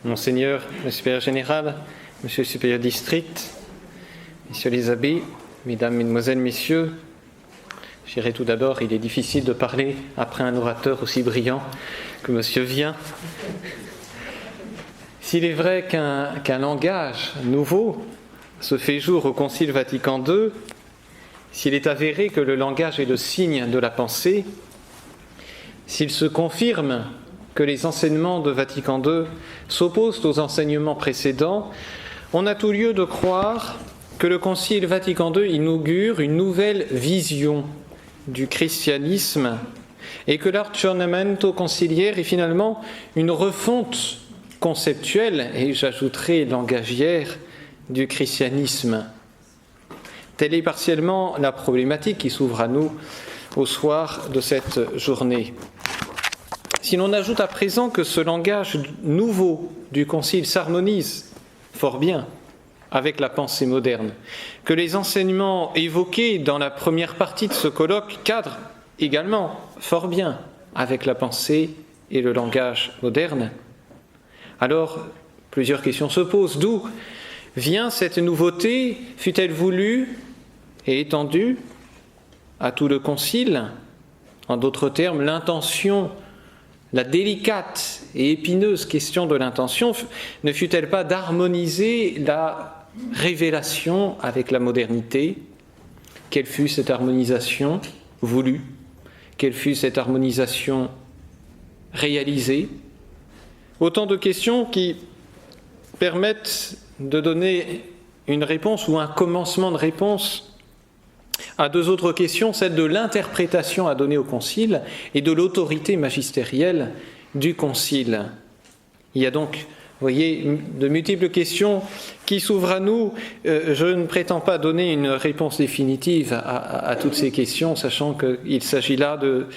Monseigneur le supérieur général, Monsieur le supérieur district, Messieurs les abbés, Mesdames, Mesdemoiselles, Messieurs, je dirais tout d'abord, il est difficile de parler après un orateur aussi brillant que Monsieur Vien. S'il est vrai qu'un langage nouveau se fait jour au Concile Vatican II, s'il est avéré que le langage est le signe de la pensée, s'il se confirme que les enseignements de Vatican II s'opposent aux enseignements précédents, on a tout lieu de croire que le Concile Vatican II inaugure une nouvelle vision du christianisme et que l'Aggiornamento conciliaire est finalement une refonte conceptuelle, et j'ajouterai langagière, du christianisme. Telle est partiellement la problématique qui s'ouvre à nous au soir de cette journée. Si l'on ajoute à présent que ce langage nouveau du Concile s'harmonise fort bien avec la pensée moderne, que les enseignements évoqués dans la première partie de ce colloque cadrent également fort bien avec la pensée et le langage moderne, alors plusieurs questions se posent. D'où vient cette nouveauté? Fut-elle voulue et étendue à tout le Concile? En d'autres termes, l'intention, la délicate et épineuse question de l'intention, ne fut-elle pas d'harmoniser la révélation avec la modernité? Quelle fut cette harmonisation voulue? Quelle fut cette harmonisation réalisée? Autant de questions qui permettent de donner une réponse ou un commencement de réponse à deux autres questions, celle de l'interprétation à donner au Concile et de l'autorité magistérielle du Concile. Il y a donc, vous voyez, de multiples questions qui s'ouvrent à nous. Je ne prétends pas donner une réponse définitive à toutes ces questions, sachant qu'il s'agit là de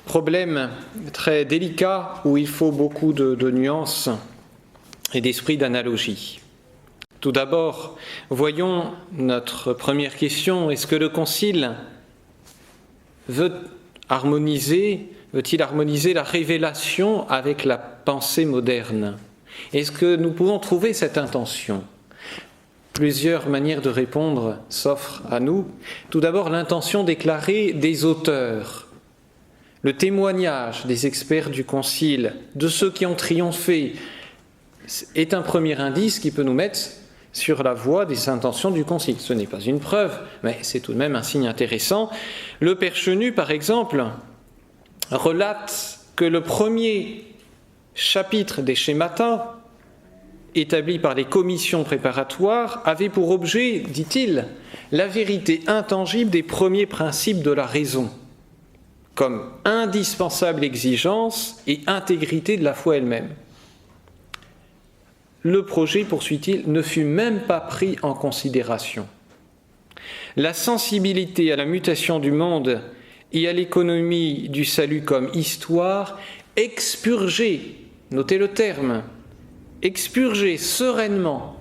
problèmes très délicats où il faut beaucoup de nuances et d'esprit d'analogie. Tout d'abord, voyons notre première question. Est-ce que le Concile veut-il harmoniser la révélation avec la pensée moderne? Est-ce que nous pouvons trouver cette intention? Plusieurs manières de répondre s'offrent à nous. Tout d'abord, l'intention déclarée des auteurs, le témoignage des experts du Concile, de ceux qui ont triomphé, est un premier indice qui peut nous mettre sur la voie des intentions du Concile. Ce n'est pas une preuve, mais c'est tout de même un signe intéressant. Le Père Chenu, par exemple, relate que le premier chapitre des schématas, établi par les commissions préparatoires, avait pour objet, dit-il, la vérité intangible des premiers principes de la raison, comme indispensable exigence et intégrité de la foi elle-même. Le projet, poursuit-il, ne fut même pas pris en considération. La sensibilité à la mutation du monde et à l'économie du salut comme histoire expurgeait, notez le terme, expurgeait sereinement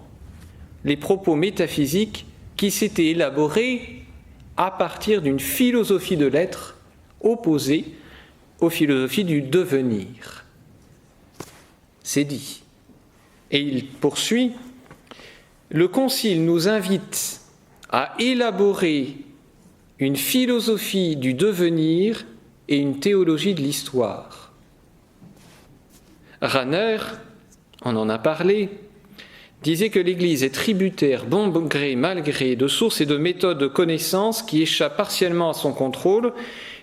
les propos métaphysiques qui s'étaient élaborés à partir d'une philosophie de l'être opposée aux philosophies du devenir. C'est dit. Et il poursuit, le Concile nous invite à élaborer une philosophie du devenir et une théologie de l'histoire. Rahner, on en a parlé, disait que l'Église est tributaire, bon gré, mal gré, de sources et de méthodes de connaissance qui échappent partiellement à son contrôle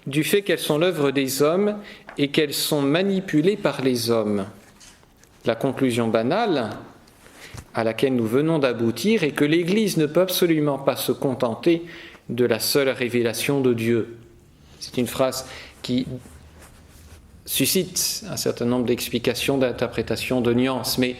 du fait qu'elles sont l'œuvre des hommes et qu'elles sont manipulées par les hommes. La conclusion banale à laquelle nous venons d'aboutir est que l'Église ne peut absolument pas se contenter de la seule révélation de Dieu. C'est une phrase qui suscite un certain nombre d'explications, d'interprétations, de nuances. Mais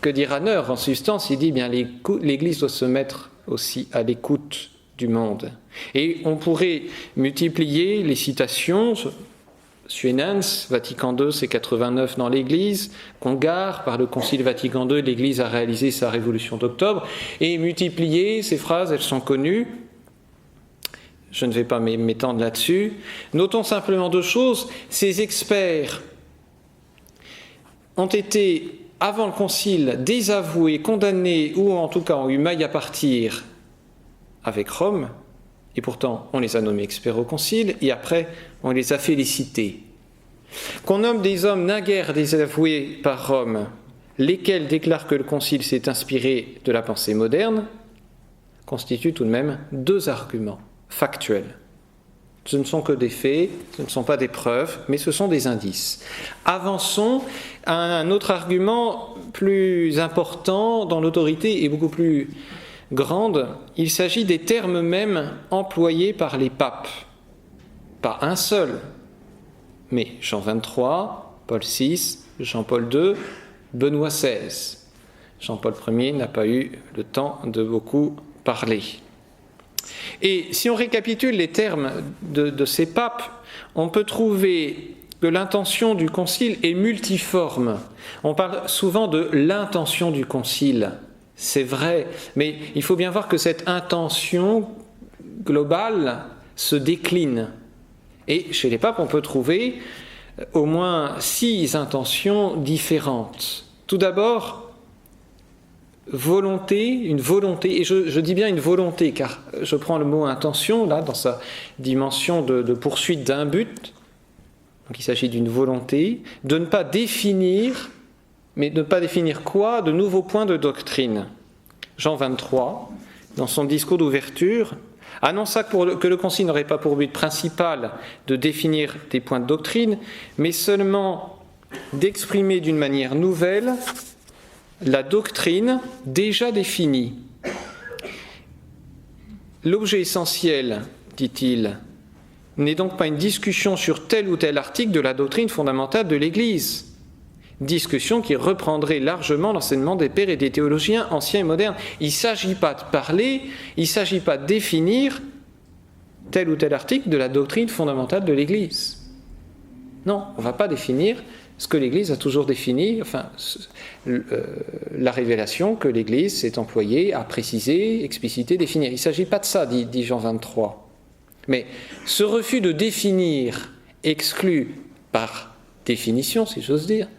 que dit Rahner? En substance, il dit bien l'Église doit se mettre aussi à l'écoute du monde. Et on pourrait multiplier les citations. Suenens, Vatican II, c'est 89 dans l'Église. Congar, par le Concile Vatican II, l'Église a réalisé sa révolution d'octobre. Et multiplier ces phrases, elles sont connues. Je ne vais pas m'étendre là-dessus. Notons simplement deux choses. Ces experts ont été avant le concile, désavoués, condamnés, ou en tout cas ont eu maille à partir avec Rome, et pourtant on les a nommés experts au concile, et après on les a félicités. Qu'on nomme des hommes naguère désavoués par Rome, lesquels déclarent que le concile s'est inspiré de la pensée moderne, constitue tout de même 2 arguments factuels. Ce ne sont que des faits, ce ne sont pas des preuves, mais ce sont des indices. Avançons à un autre argument plus important dans l'autorité et beaucoup plus grande. Il s'agit des termes mêmes employés par les papes. Pas un seul, mais Jean XXIII, Paul VI, Jean-Paul II, Benoît XVI. Jean-Paul Ier n'a pas eu le temps de beaucoup parler. Et si on récapitule les termes de ces papes, on peut trouver que l'intention du concile est multiforme. On parle souvent de l'intention du concile, c'est vrai, mais il faut bien voir que cette intention globale se décline. Et chez les papes, on peut trouver au moins 6 intentions différentes. Tout d'abord, une volonté, et je dis bien une volonté, car je prends le mot intention, là, dans sa dimension de poursuite d'un but. Donc il s'agit d'une volonté, de ne pas définir, mais de ne pas définir quoi, de nouveaux points de doctrine. Jean XXIII, dans son discours d'ouverture, annonça que le concile n'aurait pas pour but principal de définir des points de doctrine, mais seulement d'exprimer d'une manière nouvelle la doctrine déjà définie. L'objet essentiel, dit-il, n'est donc pas une discussion sur tel ou tel article de la doctrine fondamentale de l'Église, discussion qui reprendrait largement l'enseignement des pères et des théologiens anciens et modernes. Il ne s'agit pas de parler, il ne s'agit pas de définir tel ou tel article de la doctrine fondamentale de l'Église. Non, on ne va pas définir ce que l'Église a toujours défini, la révélation que l'Église s'est employée à préciser, expliciter, définir. Il ne s'agit pas de ça, dit Jean XXIII. Mais ce refus de définir exclut, par définition, si j'ose dire,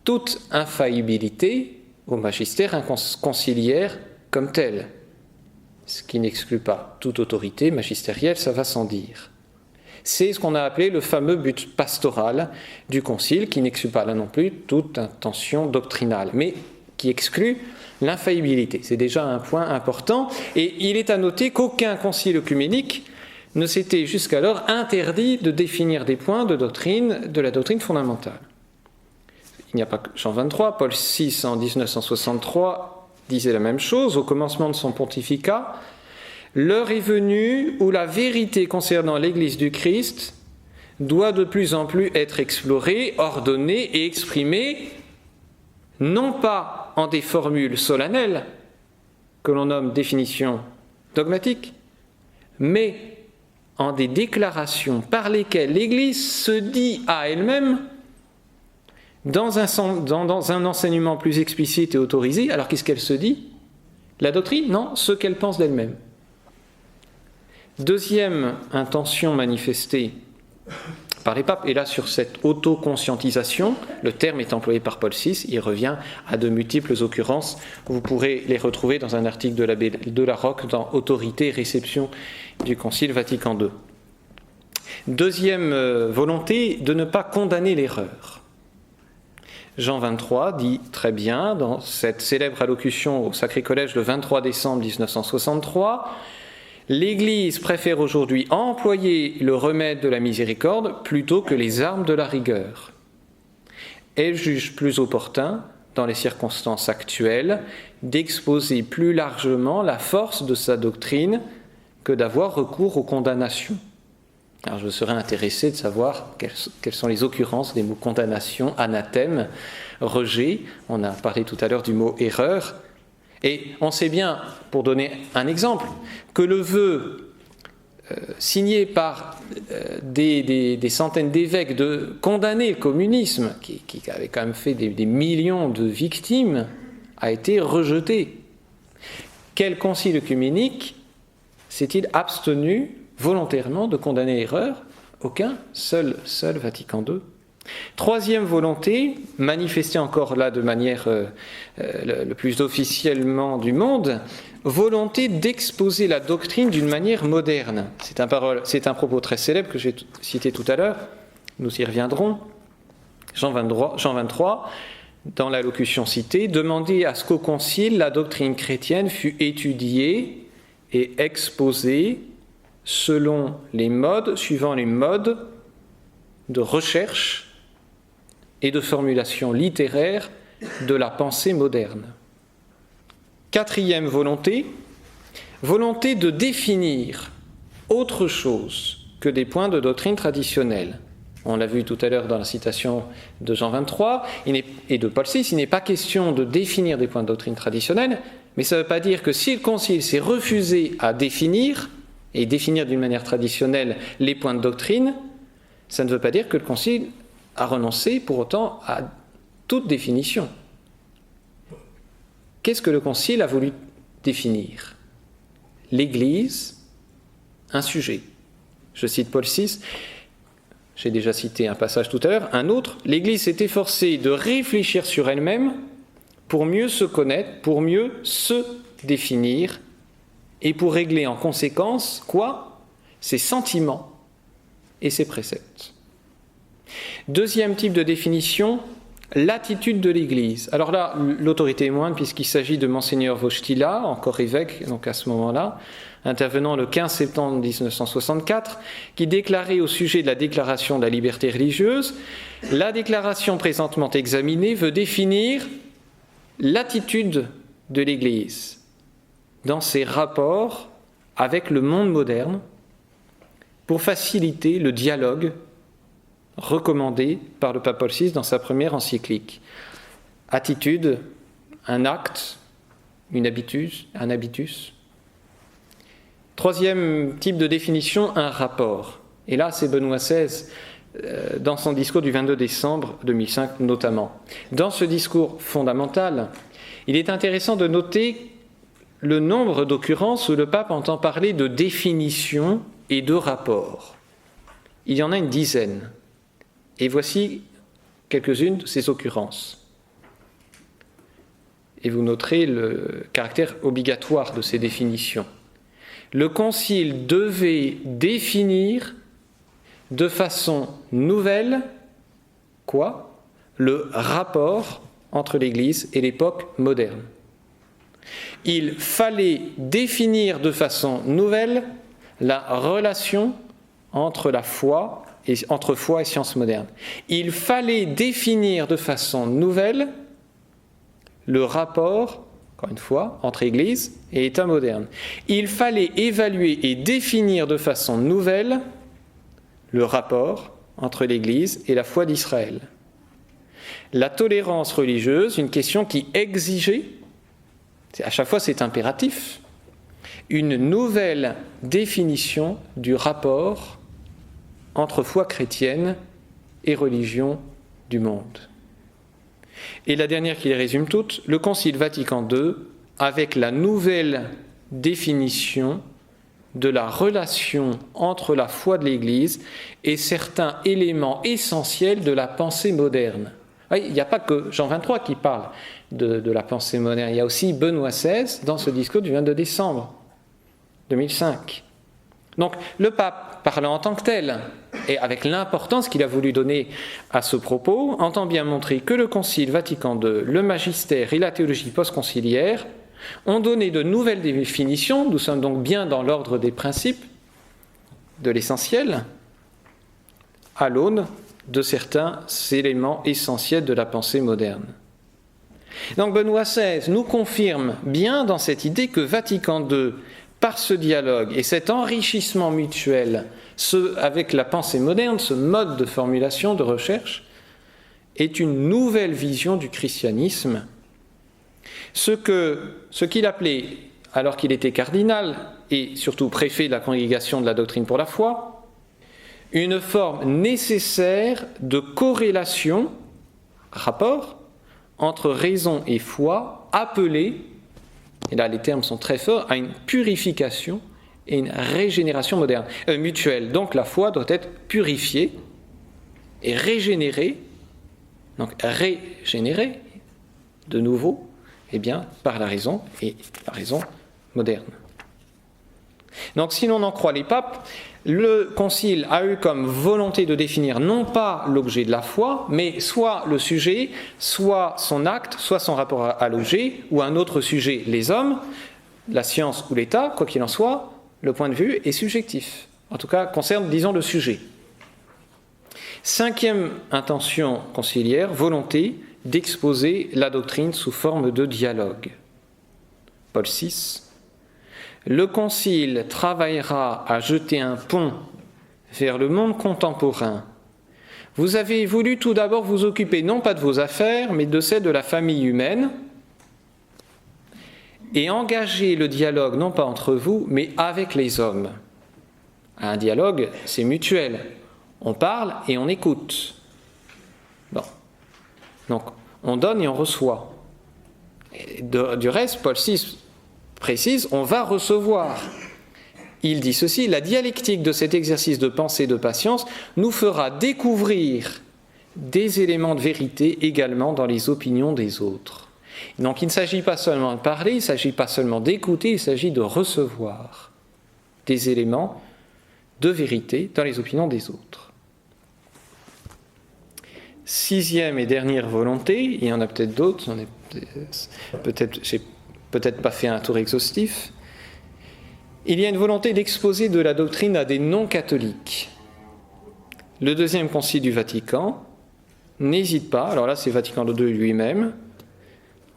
toute infaillibilité au magistère conciliaire comme tel. Ce qui n'exclut pas toute autorité magistérielle, ça va sans dire. C'est ce qu'on a appelé le fameux but pastoral du concile, qui n'exclut pas là non plus toute intention doctrinale, mais qui exclut l'infaillibilité. C'est déjà un point important, et il est à noter qu'aucun concile œcuménique ne s'était jusqu'alors interdit de définir des points de la doctrine fondamentale. Il n'y a pas que Jean XXIII, Paul VI en 1963 disait la même chose au commencement de son pontificat. L'heure est venue où la vérité concernant l'Église du Christ doit de plus en plus être explorée, ordonnée et exprimée, non pas en des formules solennelles, que l'on nomme définition dogmatique, mais en des déclarations par lesquelles l'Église se dit à elle-même, dans un enseignement plus explicite et autorisé. Alors qu'est-ce qu'elle se dit? La doctrine? Non, ce qu'elle pense d'elle-même. Deuxième intention manifestée par les papes, et là sur cette autoconscientisation, le terme est employé par Paul VI, il revient à de multiples occurrences, vous pourrez les retrouver dans un article de la Roque dans Autorité et réception du Concile Vatican II. Deuxième volonté, de ne pas condamner l'erreur. Jean XXIII dit très bien, dans cette célèbre allocution au Sacré Collège le 23 décembre 1963, « L'Église préfère aujourd'hui employer le remède de la miséricorde plutôt que les armes de la rigueur. Elle juge plus opportun, dans les circonstances actuelles, d'exposer plus largement la force de sa doctrine que d'avoir recours aux condamnations. » Alors je serais intéressé de savoir quelles sont les occurrences des mots condamnation, anathème, rejet. On a parlé tout à l'heure du mot erreur. Et on sait bien, pour donner un exemple, que le vœu signé par des centaines d'évêques de condamner le communisme, qui avait quand même fait des millions de victimes, a été rejeté. Quel concile œcuménique s'est-il abstenu volontairement de condamner l'erreur? Aucun, seul Vatican II. Troisième volonté, manifestée encore là de manière le plus officiellement du monde, volonté d'exposer la doctrine d'une manière moderne. C'est un propos très célèbre que j'ai cité tout à l'heure, nous y reviendrons. Jean 23, dans l'allocution citée, demandait à ce qu'au concile, la doctrine chrétienne fût étudiée et exposée suivant les modes de recherche et de formulation littéraire de la pensée moderne. Quatrième volonté de définir autre chose que des points de doctrine traditionnelle. On l'a vu tout à l'heure dans la citation de Jean 23 et de Paul VI, il n'est pas question de définir des points de doctrine traditionnelle, mais ça ne veut pas dire que si le Concile s'est refusé à définir, et définir d'une manière traditionnelle les points de doctrine, ça ne veut pas dire que le Concile a renoncé pour autant à toute définition. Qu'est-ce que le Concile a voulu définir ? L'Église, un sujet. Je cite Paul VI, j'ai déjà cité un passage tout à l'heure, un autre, l'Église s'est efforcée de réfléchir sur elle-même pour mieux se connaître, pour mieux se définir et pour régler en conséquence, quoi ? Ses sentiments et ses préceptes. Deuxième type de définition, l'attitude de l'Église. Alors là, l'autorité est moindre puisqu'il s'agit de Monseigneur Wojtyla, encore évêque, donc à ce moment-là, intervenant le 15 septembre 1964, qui déclarait au sujet de la déclaration de la liberté religieuse, la déclaration présentement examinée veut définir l'attitude de l'Église dans ses rapports avec le monde moderne pour faciliter le dialogue recommandé par le pape Paul VI dans sa première encyclique. Attitude, un acte, un habitus. Troisième type de définition, un rapport. Et là, c'est Benoît XVI, dans son discours du 22 décembre 2005 notamment. Dans ce discours fondamental, il est intéressant de noter le nombre d'occurrences où le pape entend parler de définition et de rapport. Il y en a une dizaine. Et voici quelques-unes de ces occurrences. Et vous noterez le caractère obligatoire de ces définitions. Le Concile devait définir de façon nouvelle, quoi ? Le rapport entre l'Église et l'époque moderne. Il fallait définir de façon nouvelle la relation entre foi et sciences modernes. Il fallait définir de façon nouvelle le rapport, encore une fois, entre Église et État moderne. Il fallait évaluer et définir de façon nouvelle le rapport entre l'Église et la foi d'Israël. La tolérance religieuse, une question qui exigeait, à chaque fois c'est impératif, une nouvelle définition du rapport entre foi chrétienne et religion du monde. Et la dernière qui les résume toutes, le Concile Vatican II, avec la nouvelle définition de la relation entre la foi de l'Église et certains éléments essentiels de la pensée moderne. Il n'y a pas que Jean 23 qui parle de la pensée moderne, il y a aussi Benoît XVI dans ce discours du 22 décembre 2005. Donc le pape, parlant en tant que tel, et avec l'importance qu'il a voulu donner à ce propos, entend bien montrer que le Concile Vatican II, le magistère et la théologie post-conciliaire ont donné de nouvelles définitions, nous sommes donc bien dans l'ordre des principes, de l'essentiel, à l'aune de certains éléments essentiels de la pensée moderne. Donc Benoît XVI nous confirme bien dans cette idée que Vatican II, par ce dialogue et cet enrichissement mutuel avec la pensée moderne, ce mode de formulation, de recherche, est une nouvelle vision du christianisme. Ce qu'il appelait, alors qu'il était cardinal et surtout préfet de la congrégation de la doctrine pour la foi, une forme nécessaire de corrélation, rapport, entre raison et foi, appelée, et là les termes sont très forts, à une purification et une régénération moderne, mutuelle. Donc la foi doit être purifiée est régénéré, donc régénéré de nouveau, eh bien, par la raison, et la raison moderne. Donc si l'on en croit les papes, le concile a eu comme volonté de définir non pas l'objet de la foi, mais soit le sujet, soit son acte, soit son rapport à l'objet, ou un autre sujet, les hommes, la science ou l'État, quoi qu'il en soit, le point de vue est subjectif. En tout cas, concerne, disons, le sujet. Cinquième intention conciliaire, volonté d'exposer la doctrine sous forme de dialogue. Paul VI. Le Concile travaillera à jeter un pont vers le monde contemporain. Vous avez voulu tout d'abord vous occuper non pas de vos affaires, mais de celles de la famille humaine, et engager le dialogue non pas entre vous, mais avec les hommes. Un dialogue, c'est mutuel. On parle et on écoute. Bon. Donc, on donne et on reçoit. Et du reste, Paul VI précise, on va recevoir. Il dit ceci, la dialectique de cet exercice de pensée et de patience nous fera découvrir des éléments de vérité également dans les opinions des autres. Donc il ne s'agit pas seulement de parler, il ne s'agit pas seulement d'écouter, il s'agit de recevoir des éléments de vérité dans les opinions des autres. Sixième et dernière volonté, il y en a peut-être d'autres, j'ai peut-être pas fait un tour exhaustif. Il y a une volonté d'exposer de la doctrine à des non-catholiques. Le deuxième concile du Vatican n'hésite pas, alors là c'est Vatican II lui-même,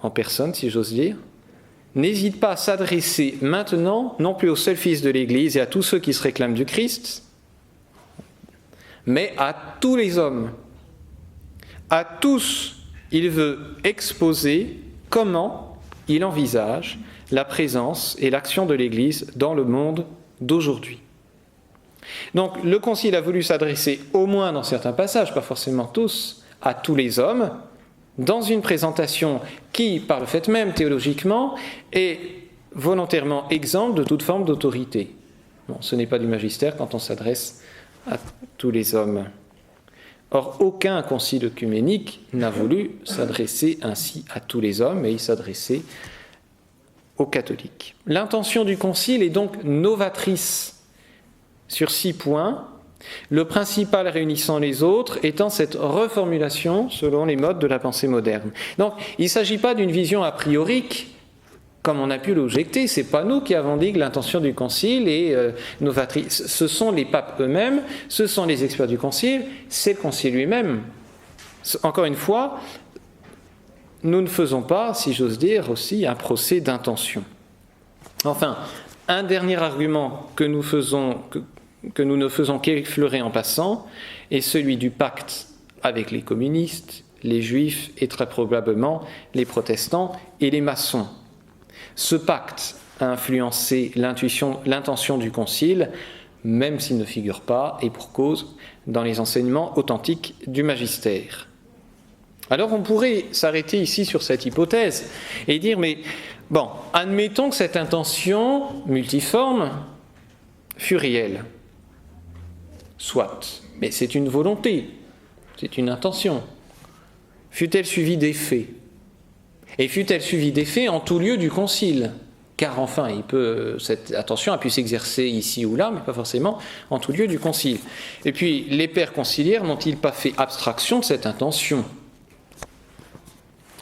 en personne si j'ose dire, n'hésite pas à s'adresser maintenant, non plus aux seuls fils de l'Église et à tous ceux qui se réclament du Christ, mais à tous les hommes. À tous, il veut exposer comment il envisage la présence et l'action de l'Église dans le monde d'aujourd'hui. Donc le Concile a voulu s'adresser au moins dans certains passages, pas forcément tous, à tous les hommes, dans une présentation qui, par le fait même théologiquement, est volontairement exempte de toute forme d'autorité. Bon, ce n'est pas du magistère quand on s'adresse à tous les hommes. Or, aucun concile œcuménique n'a voulu s'adresser ainsi à tous les hommes, et il s'adressait aux catholiques. L'intention du concile est donc novatrice sur 6 points, le principal réunissant les autres étant cette reformulation selon les modes de la pensée moderne. Donc, il ne s'agit pas d'une vision a priorique, comme on a pu l'objecter, ce n'est pas nous qui avons dit que l'intention du concile est novatrice. Ce sont les papes eux-mêmes, ce sont les experts du concile, c'est le concile lui-même. Encore une fois, nous ne faisons pas, si j'ose dire, aussi un procès d'intention. Enfin, un dernier argument que nous ne faisons qu'effleurer en passant est celui du pacte avec les communistes, les juifs et très probablement les protestants et les maçons. Ce pacte a influencé l'intention du concile, même s'il ne figure pas, et pour cause, dans les enseignements authentiques du magistère. Alors on pourrait s'arrêter ici sur cette hypothèse et dire, mais bon, admettons que cette intention multiforme fut réelle. Soit, mais c'est une volonté, c'est une intention. Fut-elle suivie d'effets ? Et fut-elle suivie d'effets en tout lieu du concile ? Car enfin, cette attention a pu s'exercer ici ou là, mais pas forcément en tout lieu du concile. Et puis, les pères conciliaires n'ont-ils pas fait abstraction de cette intention ?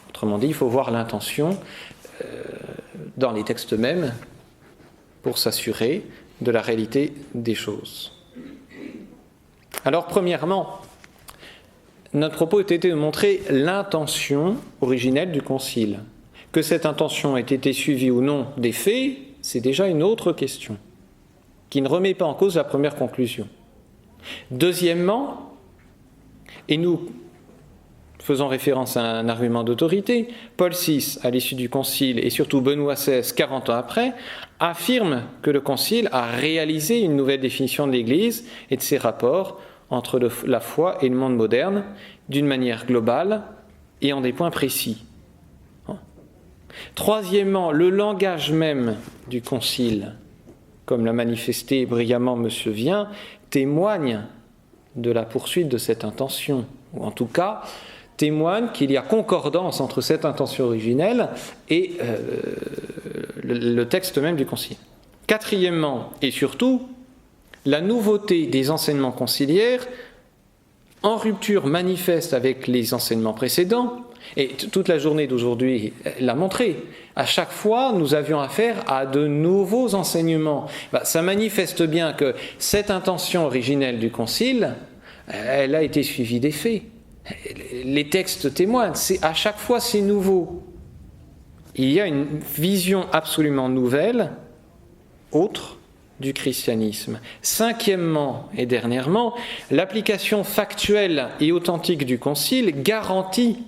Autrement dit, il faut voir l'intention dans les textes mêmes pour s'assurer de la réalité des choses. Alors, premièrement, notre propos était de montrer l'intention originelle du concile. Que cette intention ait été suivie ou non des faits, c'est déjà une autre question, qui ne remet pas en cause la première conclusion. Deuxièmement, et nous faisons référence à un argument d'autorité, Paul VI, à l'issue du concile, et surtout Benoît XVI, 40 ans après, affirme que le concile a réalisé une nouvelle définition de l'Église et de ses rapports entre la foi et le monde moderne, d'une manière globale et en des points précis. Troisièmement, le langage même du concile, comme l'a manifesté brillamment M. Vien, témoigne de la poursuite de cette intention, ou en tout cas témoigne qu'il y a concordance entre cette intention originelle et le texte même du concile. Quatrièmement, et surtout, la nouveauté des enseignements conciliaires en rupture manifeste avec les enseignements précédents, et toute la journée d'aujourd'hui l'a montré. À chaque fois, nous avions affaire à de nouveaux enseignements. Ça manifeste bien que cette intention originelle du concile, elle a été suivie des faits. Les textes témoignent, à chaque fois c'est nouveau. Il y a une vision absolument nouvelle, autre, du christianisme. Cinquièmement et dernièrement, l'application factuelle et authentique du concile garantit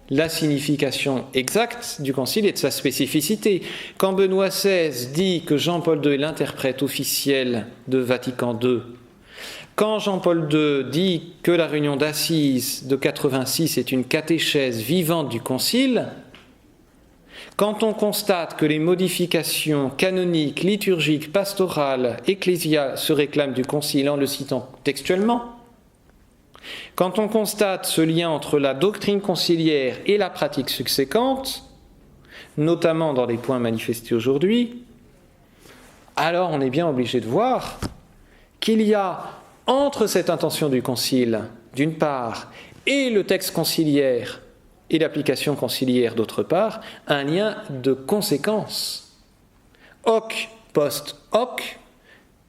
la signification exacte du concile et de sa spécificité. Quand Benoît XVI dit que Jean-Paul II est l'interprète officiel de Vatican II, quand Jean-Paul II dit que la réunion d'Assise de 86 est une catéchèse vivante du concile, quand on constate que les modifications canoniques, liturgiques, pastorales, ecclésiales se réclament du concile en le citant textuellement, quand on constate ce lien entre la doctrine conciliaire et la pratique subséquente, notamment dans les points manifestés aujourd'hui, alors on est bien obligé de voir qu'il y a entre cette intention du concile, d'une part, et le texte conciliaire et l'application conciliaire, d'autre part, un lien de conséquence. Hoc post hoc,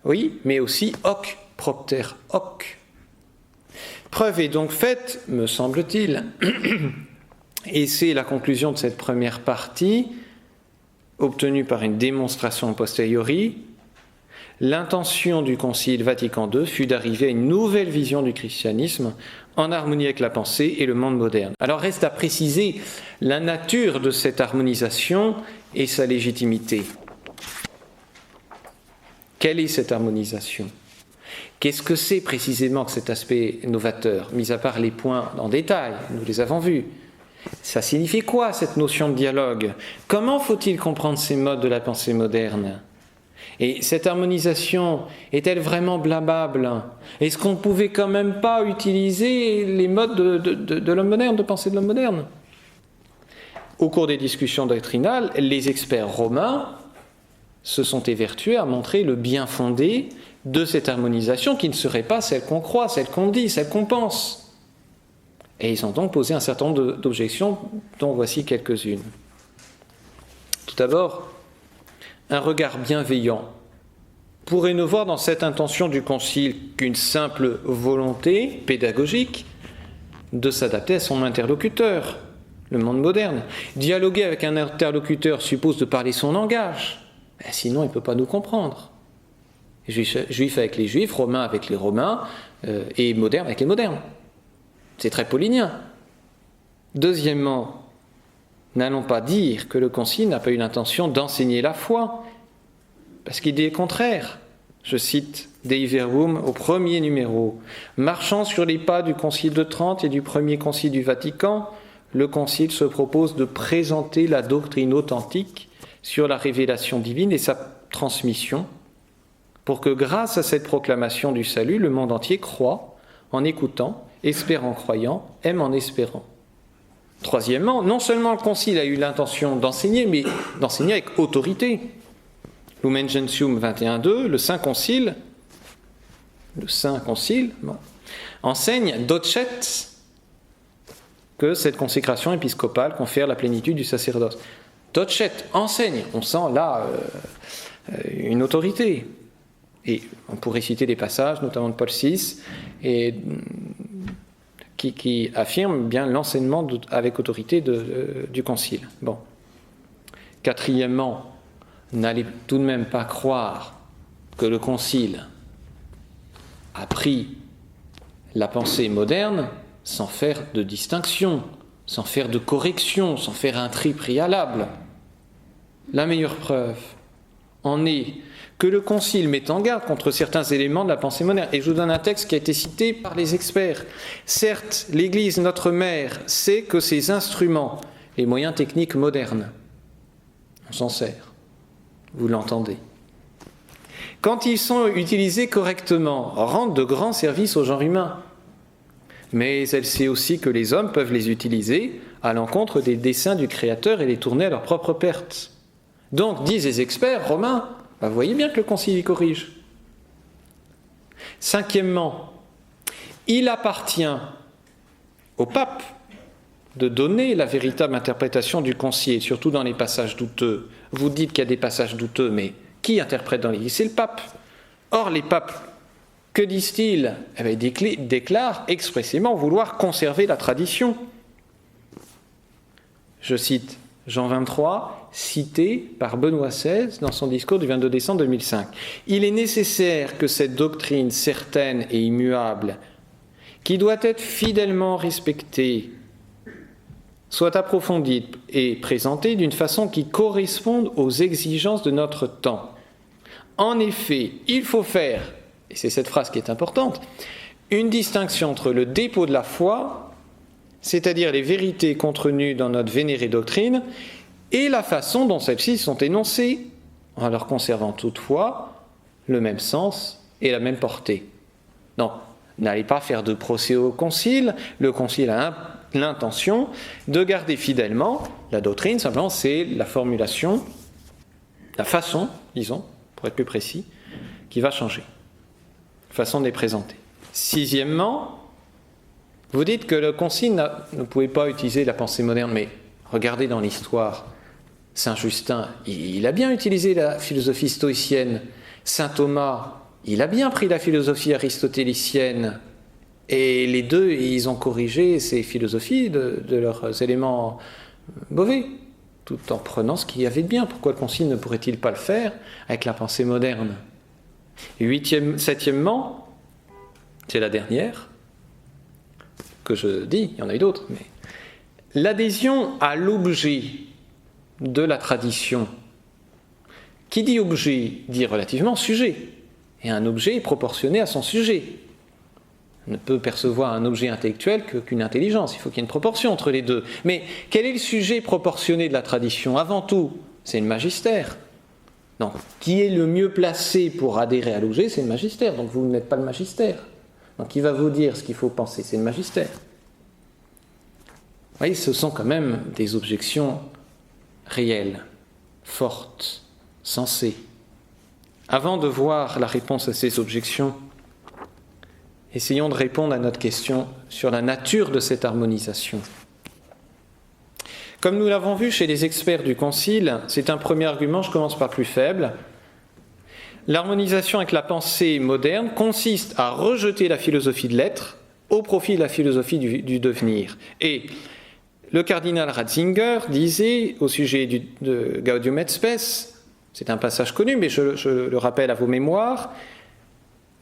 oui, mais aussi hoc propter hoc. Preuve est donc faite, me semble-t-il, et c'est la conclusion de cette première partie, obtenue par une démonstration a posteriori. L'intention du Concile Vatican II fut d'arriver à une nouvelle vision du christianisme en harmonie avec la pensée et le monde moderne. Alors reste à préciser la nature de cette harmonisation et sa légitimité. Quelle est cette harmonisation ? Qu'est-ce que c'est précisément que cet aspect novateur, mis à part les points en détail, nous les avons vus. Ça signifie quoi cette notion de dialogue ? Comment faut-il comprendre ces modes de la pensée moderne ? Et cette harmonisation est-elle vraiment blâmable ? Est-ce qu'on ne pouvait quand même pas utiliser les modes de l'homme moderne, de pensée de l'homme moderne ? Au cours des discussions doctrinales, les experts romains se sont évertués à montrer le bien fondé de cette harmonisation qui ne serait pas celle qu'on croit, celle qu'on dit, celle qu'on pense. Et ils ont donc posé un certain nombre d'objections, dont voici quelques-unes. Tout d'abord, un regard bienveillant pourrait ne voir dans cette intention du Concile qu'une simple volonté pédagogique de s'adapter à son interlocuteur, le monde moderne. Dialoguer avec un interlocuteur suppose de parler son langage, sinon il ne peut pas nous comprendre. Juif avec les juifs, romain avec les romains, et moderne avec les modernes. C'est très paulinien. Deuxièmement, n'allons pas dire que le Concile n'a pas eu l'intention d'enseigner la foi, parce qu'il dit le contraire. Je cite Dei Verbum au premier numéro. Marchant sur les pas du Concile de Trente et du premier Concile du Vatican, le Concile se propose de présenter la doctrine authentique sur la révélation divine et sa transmission, pour que grâce à cette proclamation du salut, le monde entier croit en écoutant, espère en croyant, aime en espérant. Troisièmement, non seulement le Concile a eu l'intention d'enseigner, mais d'enseigner avec autorité. Lumen Gentium 21.2, le Saint Concile enseigne docet que cette consécration épiscopale confère la plénitude du sacerdoce. Docet enseigne, on sent là une autorité. Et on pourrait citer des passages, notamment de Paul VI, et qui affirment bien l'enseignement avec autorité du Concile. Bon. Quatrièmement, n'allez tout de même pas croire que le Concile a pris la pensée moderne sans faire de distinction, sans faire de correction, sans faire un tri préalable. La meilleure preuve en est que le Concile met en garde contre certains éléments de la pensée moderne. Et je vous donne un texte qui a été cité par les experts. Certes, l'Église, notre mère, sait que ces instruments, les moyens techniques modernes, on s'en sert. Vous l'entendez. quand ils sont utilisés correctement, rendent de grands services au genre humain. Mais elle sait aussi que les hommes peuvent les utiliser à l'encontre des desseins du Créateur et les tourner à leur propre perte. Donc, disent les experts romains, vous voyez bien que le Concile y corrige. Cinquièmement, il appartient au pape de donner la véritable interprétation du Concile, surtout dans les passages douteux. Vous dites qu'il y a des passages douteux, mais qui interprète dans l'Église? C'est le pape. Or, les papes, que disent-ils? Ils déclarent expressément vouloir conserver la tradition. Je cite Jean 23, cité par Benoît XVI dans son discours du 22 décembre 2005. « Il est nécessaire que cette doctrine certaine et immuable, qui doit être fidèlement respectée, soit approfondie et présentée d'une façon qui corresponde aux exigences de notre temps. En effet, il faut faire, et c'est cette phrase qui est importante, une distinction entre le dépôt de la foi, c'est-à-dire les vérités contenues dans notre vénérée doctrine, et la façon dont celles-ci sont énoncées, en leur conservant toutefois le même sens et la même portée. » Donc, n'allez pas faire de procès au Concile. Le Concile a l'intention de garder fidèlement la doctrine, simplement c'est la formulation, la façon, disons, pour être plus précis, qui va changer. Façon de les présenter. Sixièmement, vous dites que le Concile ne pouvait pas utiliser la pensée moderne, mais regardez dans l'histoire, Saint Justin, il a bien utilisé la philosophie stoïcienne. Saint Thomas, il a bien pris la philosophie aristotélicienne. Et les deux, ils ont corrigé ces philosophies de leurs éléments mauvais, tout en prenant ce qu'il y avait de bien. Pourquoi le Concile ne pourrait-il pas le faire avec la pensée moderne? Septièmement, c'est la dernière, que je dis, il y en a eu d'autres, mais l'adhésion à l'objet de la tradition. Qui dit objet dit relativement sujet, et un objet est proportionné à son sujet. On ne peut percevoir un objet intellectuel qu'une intelligence, il faut qu'il y ait une proportion entre les deux. Mais quel est le sujet proportionné de la tradition? Avant tout, c'est le magistère. Donc, qui est le mieux placé pour adhérer à l'objet? C'est le magistère, donc vous n'êtes pas le magistère. Donc, qui va vous dire ce qu'il faut penser? C'est le magistère. Vous voyez, ce sont quand même des objections réelles, fortes, sensées. Avant de voir la réponse à ces objections, essayons de répondre à notre question sur la nature de cette harmonisation. Comme nous l'avons vu chez les experts du Concile, c'est un premier argument, je commence par plus faible. L'harmonisation avec la pensée moderne consiste à rejeter la philosophie de l'être au profit de la philosophie du devenir. Et le cardinal Ratzinger disait au sujet de Gaudium et Spes, c'est un passage connu, mais je le rappelle à vos mémoires,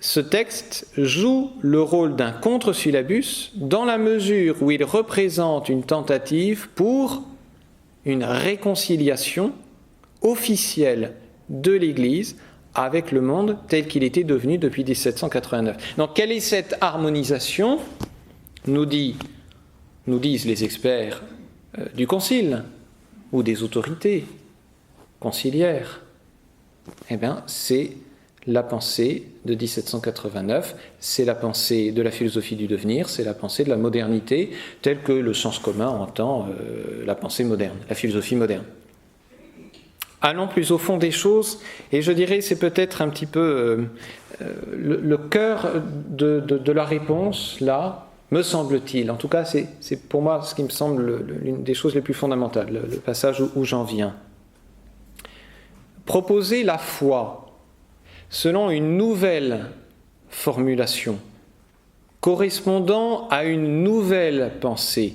ce texte joue le rôle d'un contre-syllabus dans la mesure où il représente une tentative pour une réconciliation officielle de l'Église avec le monde tel qu'il était devenu depuis 1789. Donc, quelle est cette harmonisation? nous disent les experts du Concile ou des autorités conciliaires. Eh bien, c'est la pensée de 1789, c'est la pensée de la philosophie du devenir, c'est la pensée de la modernité, telle que le sens commun entend la pensée moderne, la philosophie moderne. Allons plus au fond des choses, et je dirais c'est peut-être un petit peu le cœur de la réponse, là, me semble-t-il. En tout cas, c'est pour moi ce qui me semble l'une des choses les plus fondamentales, le passage où j'en viens. Proposer la foi selon une nouvelle formulation, correspondant à une nouvelle pensée,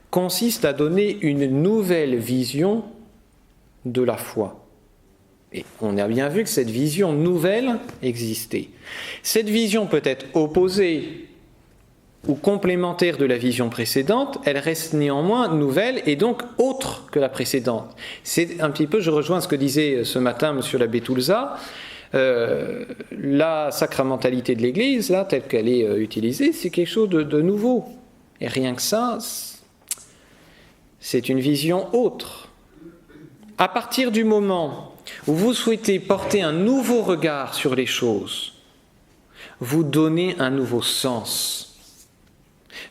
consiste à donner une nouvelle vision de la foi. Et on a bien vu que cette vision nouvelle existait. Cette vision peut être opposée ou complémentaire de la vision précédente, elle reste néanmoins nouvelle et donc autre que la précédente. C'est un petit peu, je rejoins ce que disait ce matin M. l'abbé Toulza, la sacramentalité de l'Église, là, telle qu'elle est utilisée, c'est quelque chose de nouveau. Et rien que ça, c'est une vision autre. À partir du moment où vous souhaitez porter un nouveau regard sur les choses, vous donnez un nouveau sens.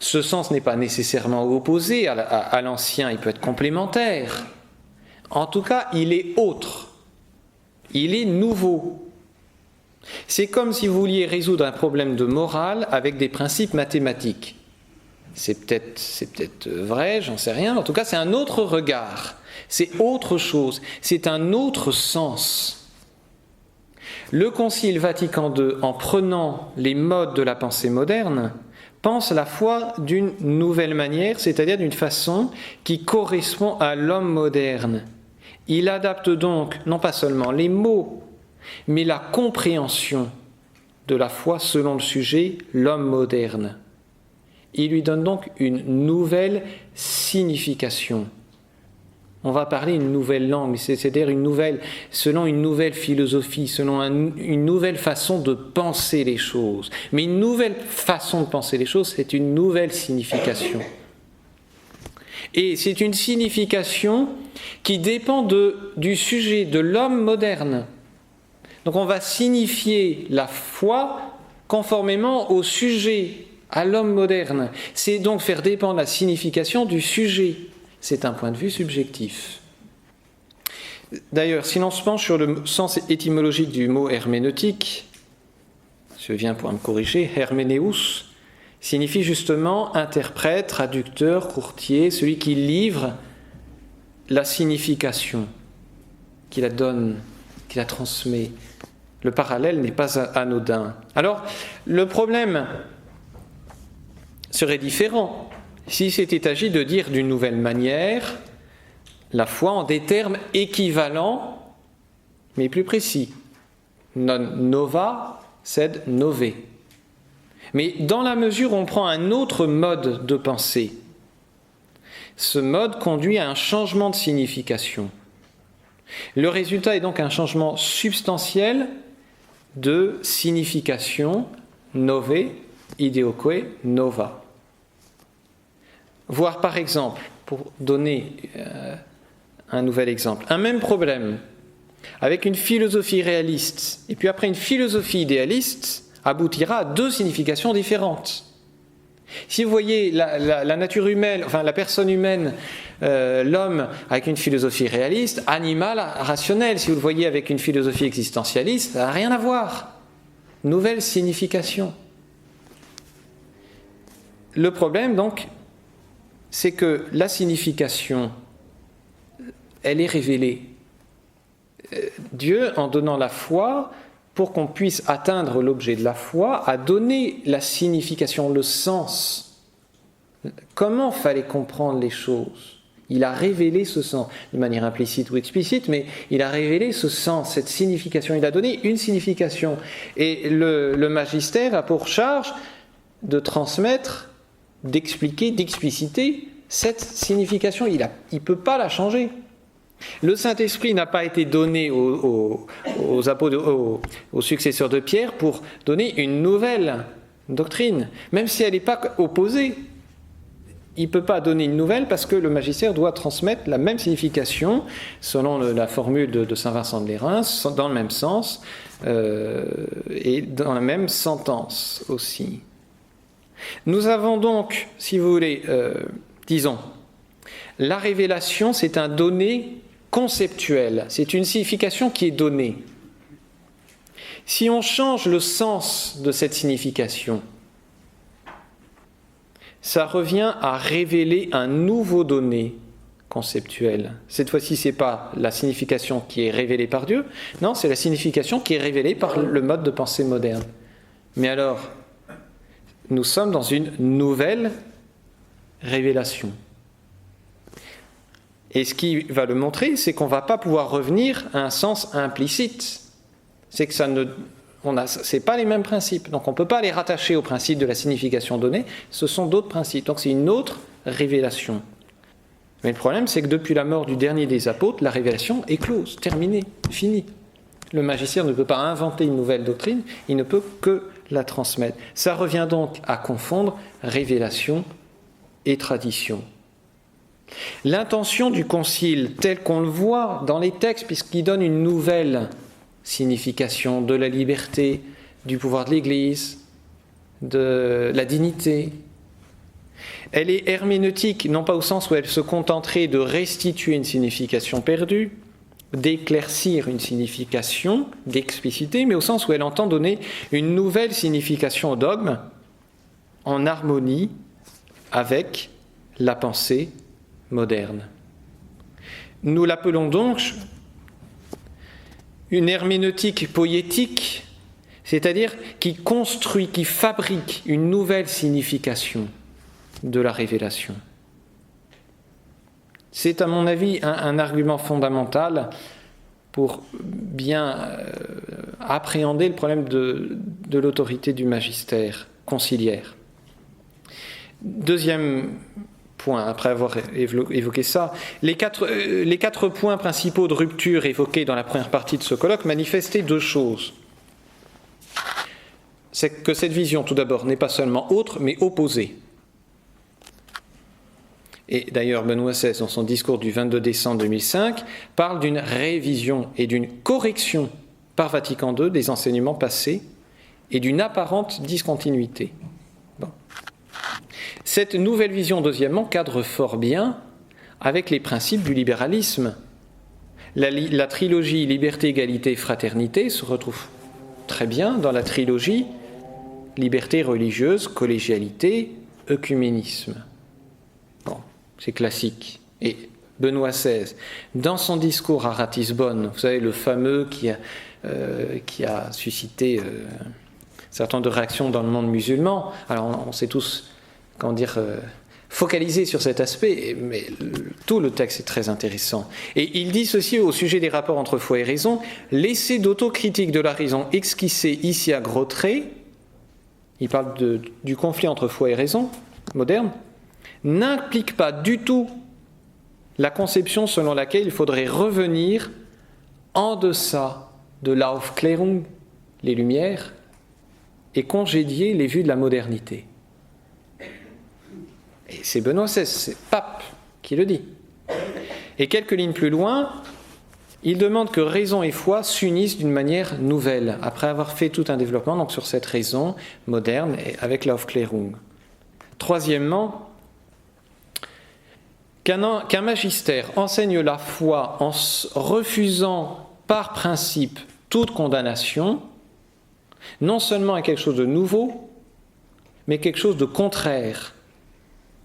Ce sens n'est pas nécessairement opposé à l'ancien, il peut être complémentaire. En tout cas, il est autre, il est nouveau. C'est comme si vous vouliez résoudre un problème de morale avec des principes mathématiques. C'est peut-être vrai, j'en sais rien, en tout cas c'est un autre regard, c'est autre chose, c'est un autre sens. Le Concile Vatican II, en prenant les modes de la pensée moderne, pense la foi d'une nouvelle manière, c'est-à-dire d'une façon qui correspond à l'homme moderne. Il adapte donc non pas seulement les mots, mais la compréhension de la foi selon le sujet, l'homme moderne. Il lui donne donc une nouvelle signification. On va parler une nouvelle langue, c'est-à-dire selon une nouvelle philosophie, selon une nouvelle façon de penser les choses. Mais une nouvelle façon de penser les choses, c'est une nouvelle signification. Et c'est une signification qui dépend du sujet, de l'homme moderne. Donc on va signifier la foi conformément au sujet, à l'homme moderne. C'est donc faire dépendre la signification du sujet. C'est un point de vue subjectif. D'ailleurs, si l'on se penche sur le sens étymologique du mot herméneutique, je viens pour me corriger, herménéus, signifie justement interprète, traducteur, courtier, celui qui livre la signification, qui la donne, qui la transmet. Le parallèle n'est pas anodin. Alors, le problème serait différent si c'était agi de dire d'une nouvelle manière la foi en des termes équivalents, mais plus précis. Non nova, sed nove. Mais dans la mesure où on prend un autre mode de pensée, ce mode conduit à un changement de signification. Le résultat est donc un changement substantiel de signification, nove, ideoque, nova. Voir par exemple, pour donner un nouvel exemple, un même problème avec une philosophie réaliste et puis après une philosophie idéaliste aboutira à deux significations différentes. Si vous voyez la nature humaine, enfin la personne humaine, l'homme avec une philosophie réaliste, animal, rationnel, si vous le voyez avec une philosophie existentialiste, ça n'a rien à voir. Nouvelle signification. Le problème donc, c'est que la signification, elle est révélée. Dieu, en donnant la foi, pour qu'on puisse atteindre l'objet de la foi, a donné la signification, le sens. Comment fallait comprendre les choses? Il a révélé ce sens, de manière implicite ou explicite, mais il a révélé ce sens, cette signification. Il a donné une signification. Et le magistère a pour charge de transmettre, d'expliquer, d'expliciter cette signification. Il ne peut pas la changer. Le Saint-Esprit n'a pas été donné aux successeurs de Pierre pour donner une nouvelle doctrine, même si elle n'est pas opposée. Il ne peut pas donner une nouvelle parce que le magistère doit transmettre la même signification, selon la formule de saint Vincent de Lérins, dans le même sens et dans la même sentence aussi. Nous avons donc, si vous voulez, disons, la révélation, c'est un donné conceptuel, c'est une signification qui est donnée. Si on change le sens de cette signification, ça revient à révéler un nouveau donné conceptuel. Cette fois-ci, ce n'est pas la signification qui est révélée par Dieu, non, c'est la signification qui est révélée par le mode de pensée moderne. Mais alors, nous sommes dans une nouvelle révélation. Et ce qui va le montrer, c'est qu'on ne va pas pouvoir revenir à un sens implicite. C'est que c'est pas les mêmes principes. Donc on ne peut pas les rattacher au principe de la signification donnée. Ce sont d'autres principes. Donc c'est une autre révélation. Mais le problème, c'est que depuis la mort du dernier des apôtres, la révélation est close, terminée, finie. Le magistère ne peut pas inventer une nouvelle doctrine, il ne peut que la transmettre. Ça revient donc à confondre révélation et tradition. L'intention du concile, telle qu'on le voit dans les textes, puisqu'il donne une nouvelle signification de la liberté, du pouvoir de l'Église, de la dignité, elle est herméneutique, non pas au sens où elle se contenterait de restituer une signification perdue, d'éclaircir une signification, d'expliciter, mais au sens où elle entend donner une nouvelle signification au dogme en harmonie avec la pensée moderne. Nous l'appelons donc une herméneutique poétique, c'est-à-dire qui construit, qui fabrique une nouvelle signification de la révélation. C'est à mon avis un argument fondamental pour bien appréhender le problème de l'autorité du magistère conciliaire. Deuxième point, après avoir évoqué ça, les quatre points principaux de rupture évoqués dans la première partie de ce colloque manifestaient deux choses. C'est que cette vision, tout d'abord, n'est pas seulement autre, mais opposée. Et d'ailleurs, Benoît XVI, dans son discours du 22 décembre 2005, parle d'une révision et d'une correction par Vatican II des enseignements passés et d'une apparente discontinuité. Bon. Cette nouvelle vision, deuxièmement, cadre fort bien avec les principes du libéralisme. La trilogie liberté, égalité, fraternité se retrouve très bien dans la trilogie liberté religieuse, collégialité, œcuménisme. Bon, c'est classique. Et Benoît XVI, dans son discours à Ratisbonne, vous savez, le fameux qui a suscité un certain nombre de réactions dans le monde musulman, alors on s'est tous, focalisés sur cet aspect, mais tout le texte est très intéressant. Et il dit ceci au sujet des rapports entre foi et raison: l'essai d'autocritique de la raison esquissé ici à gros traits, il parle du conflit entre foi et raison moderne, n'implique pas du tout la conception selon laquelle il faudrait revenir en deçà de l'Aufklärung, les Lumières, et congédier les vues de la modernité. Et c'est Benoît XVI, c'est Pape qui le dit. Et quelques lignes plus loin, il demande que raison et foi s'unissent d'une manière nouvelle, après avoir fait tout un développement donc, sur cette raison moderne et avec l'Aufklärung. Troisièmement, qu'un magistère enseigne la foi en refusant par principe toute condamnation, non seulement est quelque chose de nouveau, mais quelque chose de contraire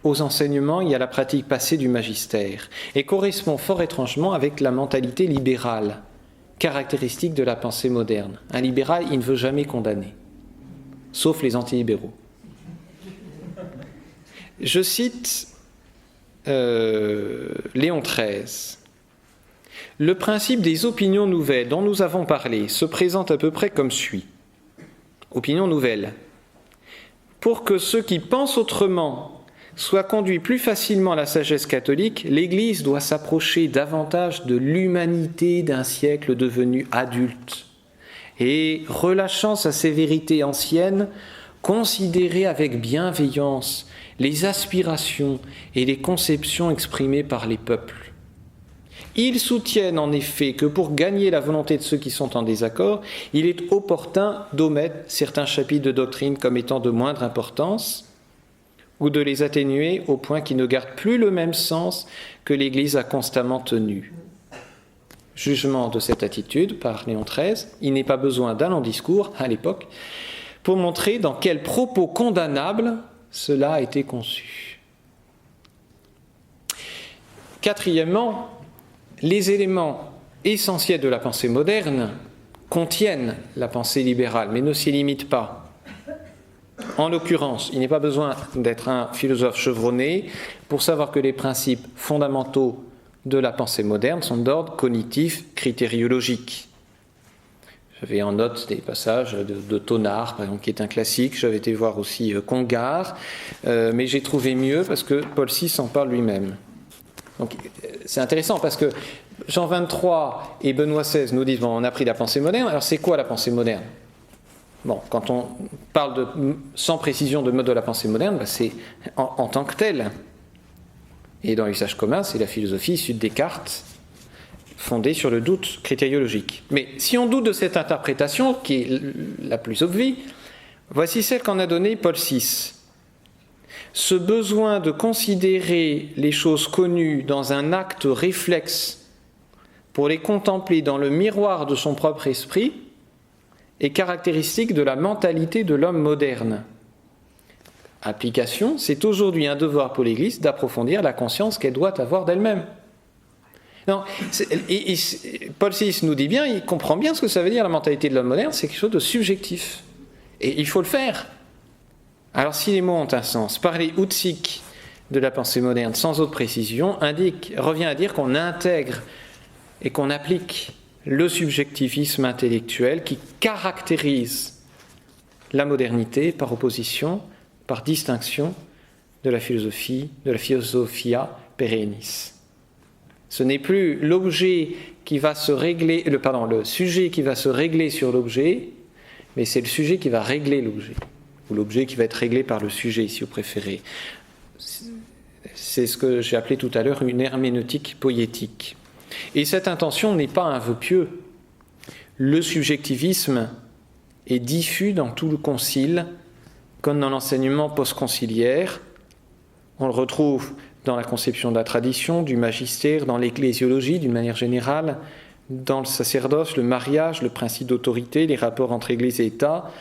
aux enseignements et à la pratique passée du magistère, et correspond fort étrangement avec la mentalité libérale, caractéristique de la pensée moderne. Un libéral, il ne veut jamais condamner, sauf les antilibéraux. Je cite Léon XIII. Le principe des opinions nouvelles dont nous avons parlé se présente à peu près comme suit. Opinions nouvelles. Pour que ceux qui pensent autrement soient conduits plus facilement à la sagesse catholique, l'Église doit s'approcher davantage de l'humanité d'un siècle devenu adulte et, relâchant sa sévérité ancienne, considérer avec bienveillance les aspirations et les conceptions exprimées par les peuples. Ils soutiennent en effet que pour gagner la volonté de ceux qui sont en désaccord, il est opportun d'omettre certains chapitres de doctrine comme étant de moindre importance ou de les atténuer au point qu'ils ne gardent plus le même sens que l'Église a constamment tenu. Jugement de cette attitude par Léon XIII, il n'est pas besoin d'un long discours à l'époque pour montrer dans quels propos condamnables cela a été conçu. Quatrièmement, les éléments essentiels de la pensée moderne contiennent la pensée libérale, mais ne s'y limitent pas. En l'occurrence, il n'est pas besoin d'être un philosophe chevronné pour savoir que les principes fondamentaux de la pensée moderne sont d'ordre cognitif critériologique. J'avais en note des passages de Tonnard, par exemple, qui est un classique. J'avais été voir aussi Congar, mais j'ai trouvé mieux parce que Paul VI en parle lui-même. Donc, c'est intéressant parce que Jean XXIII et Benoît XVI nous disent bon, on a pris la pensée moderne. Alors, c'est quoi la pensée moderne ? Bon, quand on parle sans précision de mode de la pensée moderne, c'est en tant que tel. Et dans l'usage commun, c'est la philosophie issue de Descartes, fondée sur le doute critériologique. Mais si on doute de cette interprétation, qui est la plus obvie, voici celle qu'en a donnée Paul VI. Ce besoin de considérer les choses connues dans un acte réflexe pour les contempler dans le miroir de son propre esprit est caractéristique de la mentalité de l'homme moderne. Application, c'est aujourd'hui un devoir pour l'Église d'approfondir la conscience qu'elle doit avoir d'elle-même. Non, Paul VI nous dit bien, il comprend bien ce que ça veut dire la mentalité de l'homme moderne, c'est quelque chose de subjectif. Et il faut le faire. Alors si les mots ont un sens, parler outsic de la pensée moderne sans autre précision revient à dire qu'on intègre et qu'on applique le subjectivisme intellectuel qui caractérise la modernité par opposition, par distinction de la philosophie, de la philosophia perennis. Ce n'est plus l'objet qui va se régler, le sujet qui va se régler sur l'objet, mais c'est le sujet qui va régler l'objet, ou l'objet qui va être réglé par le sujet, si vous préférez. C'est ce que j'ai appelé tout à l'heure une herméneutique poétique. Et cette intention n'est pas un vœu pieux. Le subjectivisme est diffus dans tout le concile, comme dans l'enseignement post-conciliaire. On le retrouve dans la conception de la tradition, du magistère, dans l'ecclésiologie d'une manière générale, dans le sacerdoce, le mariage, le principe d'autorité, les rapports entre Église et État.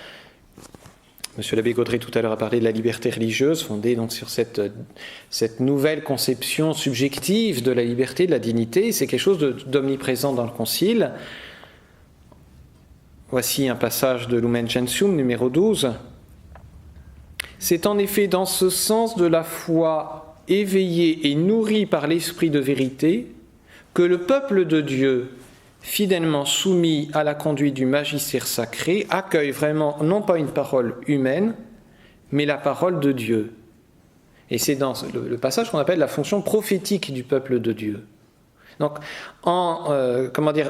Monsieur l'abbé Gaudret tout à l'heure a parlé de la liberté religieuse, fondée donc sur cette nouvelle conception subjective de la liberté, de la dignité. C'est quelque chose d'omniprésent dans le Concile. Voici un passage de Lumen Gentium, numéro 12. C'est en effet dans ce sens de la foi éveillée et nourrie par l'esprit de vérité que le peuple de Dieu, fidèlement soumis à la conduite du magistère sacré, accueille vraiment non pas une parole humaine, mais la parole de Dieu. Et c'est dans le passage qu'on appelle la fonction prophétique du peuple de Dieu. Donc,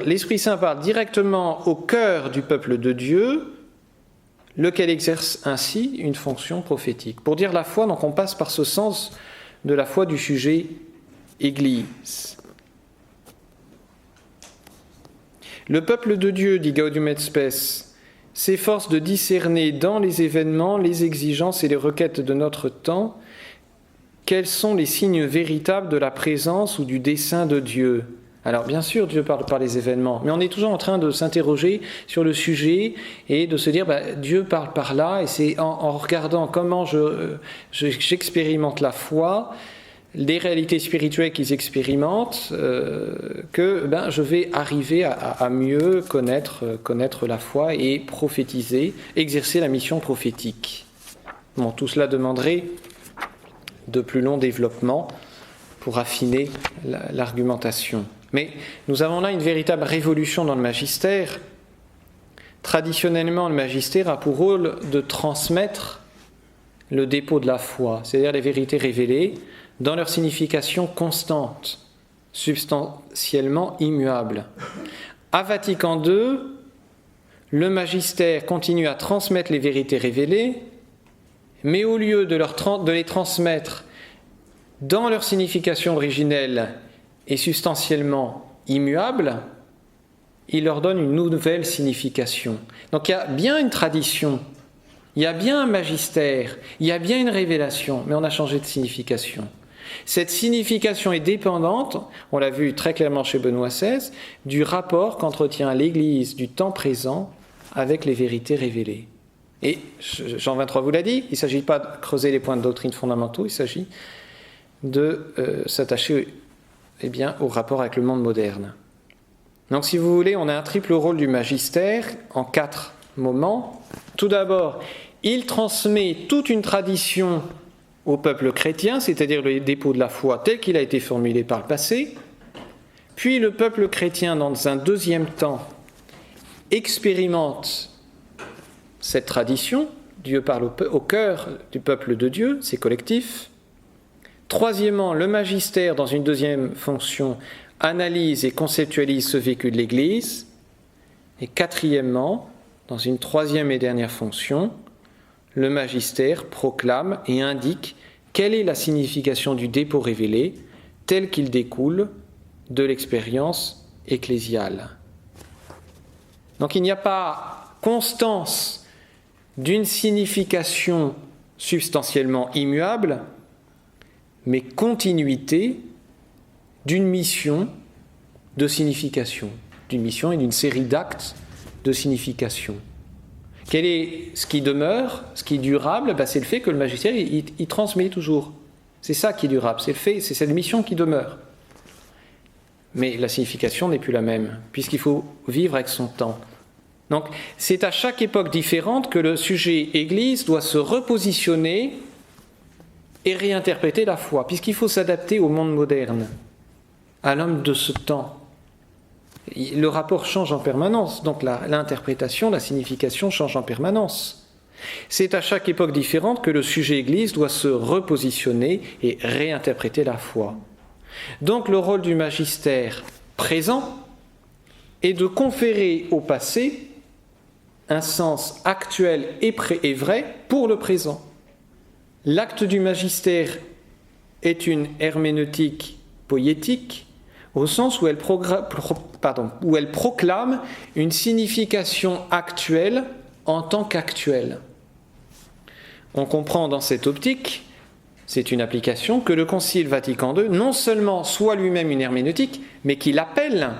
l'Esprit Saint parle directement au cœur du peuple de Dieu, lequel exerce ainsi une fonction prophétique. Pour dire la foi, donc on passe par ce sens de la foi du sujet Église. Le peuple de Dieu, dit Gaudium et Spes, s'efforce de discerner dans les événements, les exigences et les requêtes de notre temps quels sont les signes véritables de la présence ou du dessein de Dieu. Alors bien sûr, Dieu parle par les événements, mais on est toujours en train de s'interroger sur le sujet et de se dire Dieu parle par là, et c'est en regardant comment j'expérimente la foi, les réalités spirituelles qu'ils expérimentent, que je vais arriver à mieux connaître la foi et prophétiser, exercer la mission prophétique. Bon, tout cela demanderait de plus longs développements pour affiner l'argumentation. Mais nous avons là une véritable révolution dans le magistère. Traditionnellement, le magistère a pour rôle de transmettre le dépôt de la foi, c'est-à-dire les vérités révélées, dans leur signification constante, substantiellement immuable. À Vatican II, le magistère continue à transmettre les vérités révélées, mais au lieu de les transmettre dans leur signification originelle et substantiellement immuable, il leur donne une nouvelle signification. Donc il y a bien une tradition, il y a bien un magistère, il y a bien une révélation, mais on a changé de signification. Cette signification est dépendante, on l'a vu très clairement chez Benoît XVI, du rapport qu'entretient l'Église du temps présent avec les vérités révélées. Et Jean 23 vous l'a dit, il ne s'agit pas de creuser les points de doctrine fondamentaux, il s'agit de s'attacher au rapport avec le monde moderne. Donc si vous voulez, on a un triple rôle du magistère en 4 moments. Tout d'abord, il transmet toute une tradition au peuple chrétien, c'est-à-dire le dépôt de la foi tel qu'il a été formulé par le passé. Puis le peuple chrétien, dans un deuxième temps, expérimente cette tradition. Dieu parle au cœur du peuple de Dieu, c'est collectif. Troisièmement, le magistère, dans une deuxième fonction, analyse et conceptualise ce vécu de l'Église. Et quatrièmement, dans une troisième et dernière fonction, le magistère proclame et indique quelle est la signification du dépôt révélé, tel qu'il découle de l'expérience ecclésiale. Donc il n'y a pas constance d'une signification substantiellement immuable, mais continuité d'une mission de signification, d'une mission et d'une série d'actes de signification. Quel est ce qui demeure, ce qui est durable? C'est le fait que le magistère, il transmet toujours. C'est ça qui est durable, c'est cette mission qui demeure. Mais la signification n'est plus la même, puisqu'il faut vivre avec son temps. Donc, c'est à chaque époque différente que le sujet Église doit se repositionner et réinterpréter la foi, puisqu'il faut s'adapter au monde moderne, à l'homme de ce temps. Le rapport change en permanence, donc l'interprétation, la signification change en permanence. C'est à chaque époque différente que le sujet Église doit se repositionner et réinterpréter la foi. Donc le rôle du magistère présent est de conférer au passé un sens actuel et vrai pour le présent. L'acte du magistère est une herméneutique poétique au sens où elle proclame une signification actuelle en tant qu'actuelle. On comprend dans cette optique, c'est une application, que le Concile Vatican II non seulement soit lui-même une herméneutique, mais qu'il appelle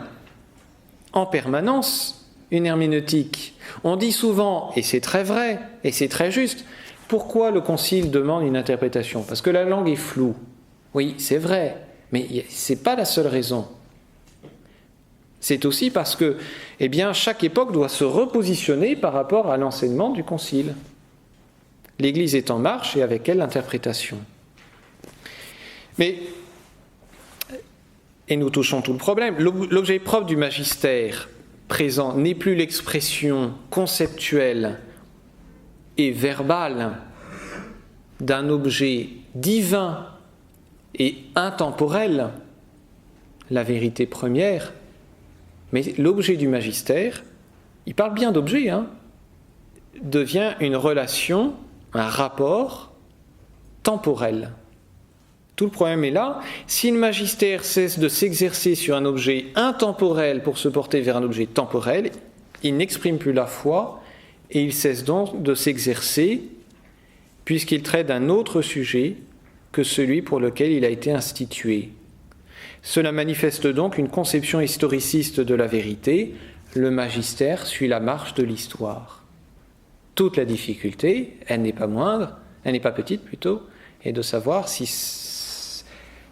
en permanence une herméneutique. On dit souvent, et c'est très vrai, et c'est très juste, pourquoi le Concile demande une interprétation? Parce que la langue est floue. Oui, c'est vrai, mais ce n'est pas la seule raison. C'est aussi parce que chaque époque doit se repositionner par rapport à l'enseignement du Concile. L'Église est en marche et avec elle l'interprétation. Et nous touchons tout le problème, l'objet propre du magistère présent n'est plus l'expression conceptuelle et verbale d'un objet divin et intemporel, la vérité première, mais l'objet du magistère, il parle bien d'objet, devient une relation, un rapport temporel. Tout le problème est là. Si le magistère cesse de s'exercer sur un objet intemporel pour se porter vers un objet temporel, il n'exprime plus la foi et il cesse donc de s'exercer puisqu'il traite d'un autre sujet que celui pour lequel il a été institué. Cela manifeste donc une conception historiciste de la vérité. Le magistère suit la marche de l'histoire. Toute la difficulté, elle n'est pas moindre, elle n'est pas petite plutôt, est de savoir si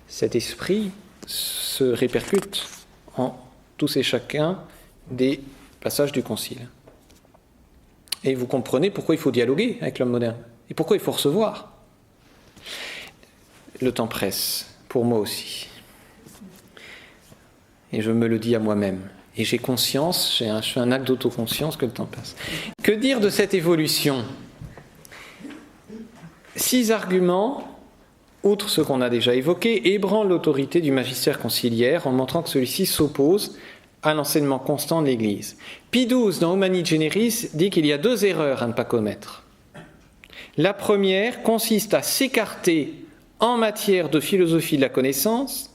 cet esprit se répercute en tous et chacun des passages du Concile. Et vous comprenez pourquoi il faut dialoguer avec l'homme moderne et pourquoi il faut recevoir. Le temps presse, pour moi aussi. Et je me le dis à moi-même. Et j'ai conscience, je fais un acte d'autoconscience que le temps passe. Que dire de cette évolution? 6 arguments, outre ce qu'on a déjà évoqué, ébranlent l'autorité du magistère conciliaire en montrant que celui-ci s'oppose à l'enseignement constant de l'Église. Pie XII, dans Humani Generis, dit qu'il y a 2 erreurs à ne pas commettre. La première consiste à s'écarter en matière de philosophie de la connaissance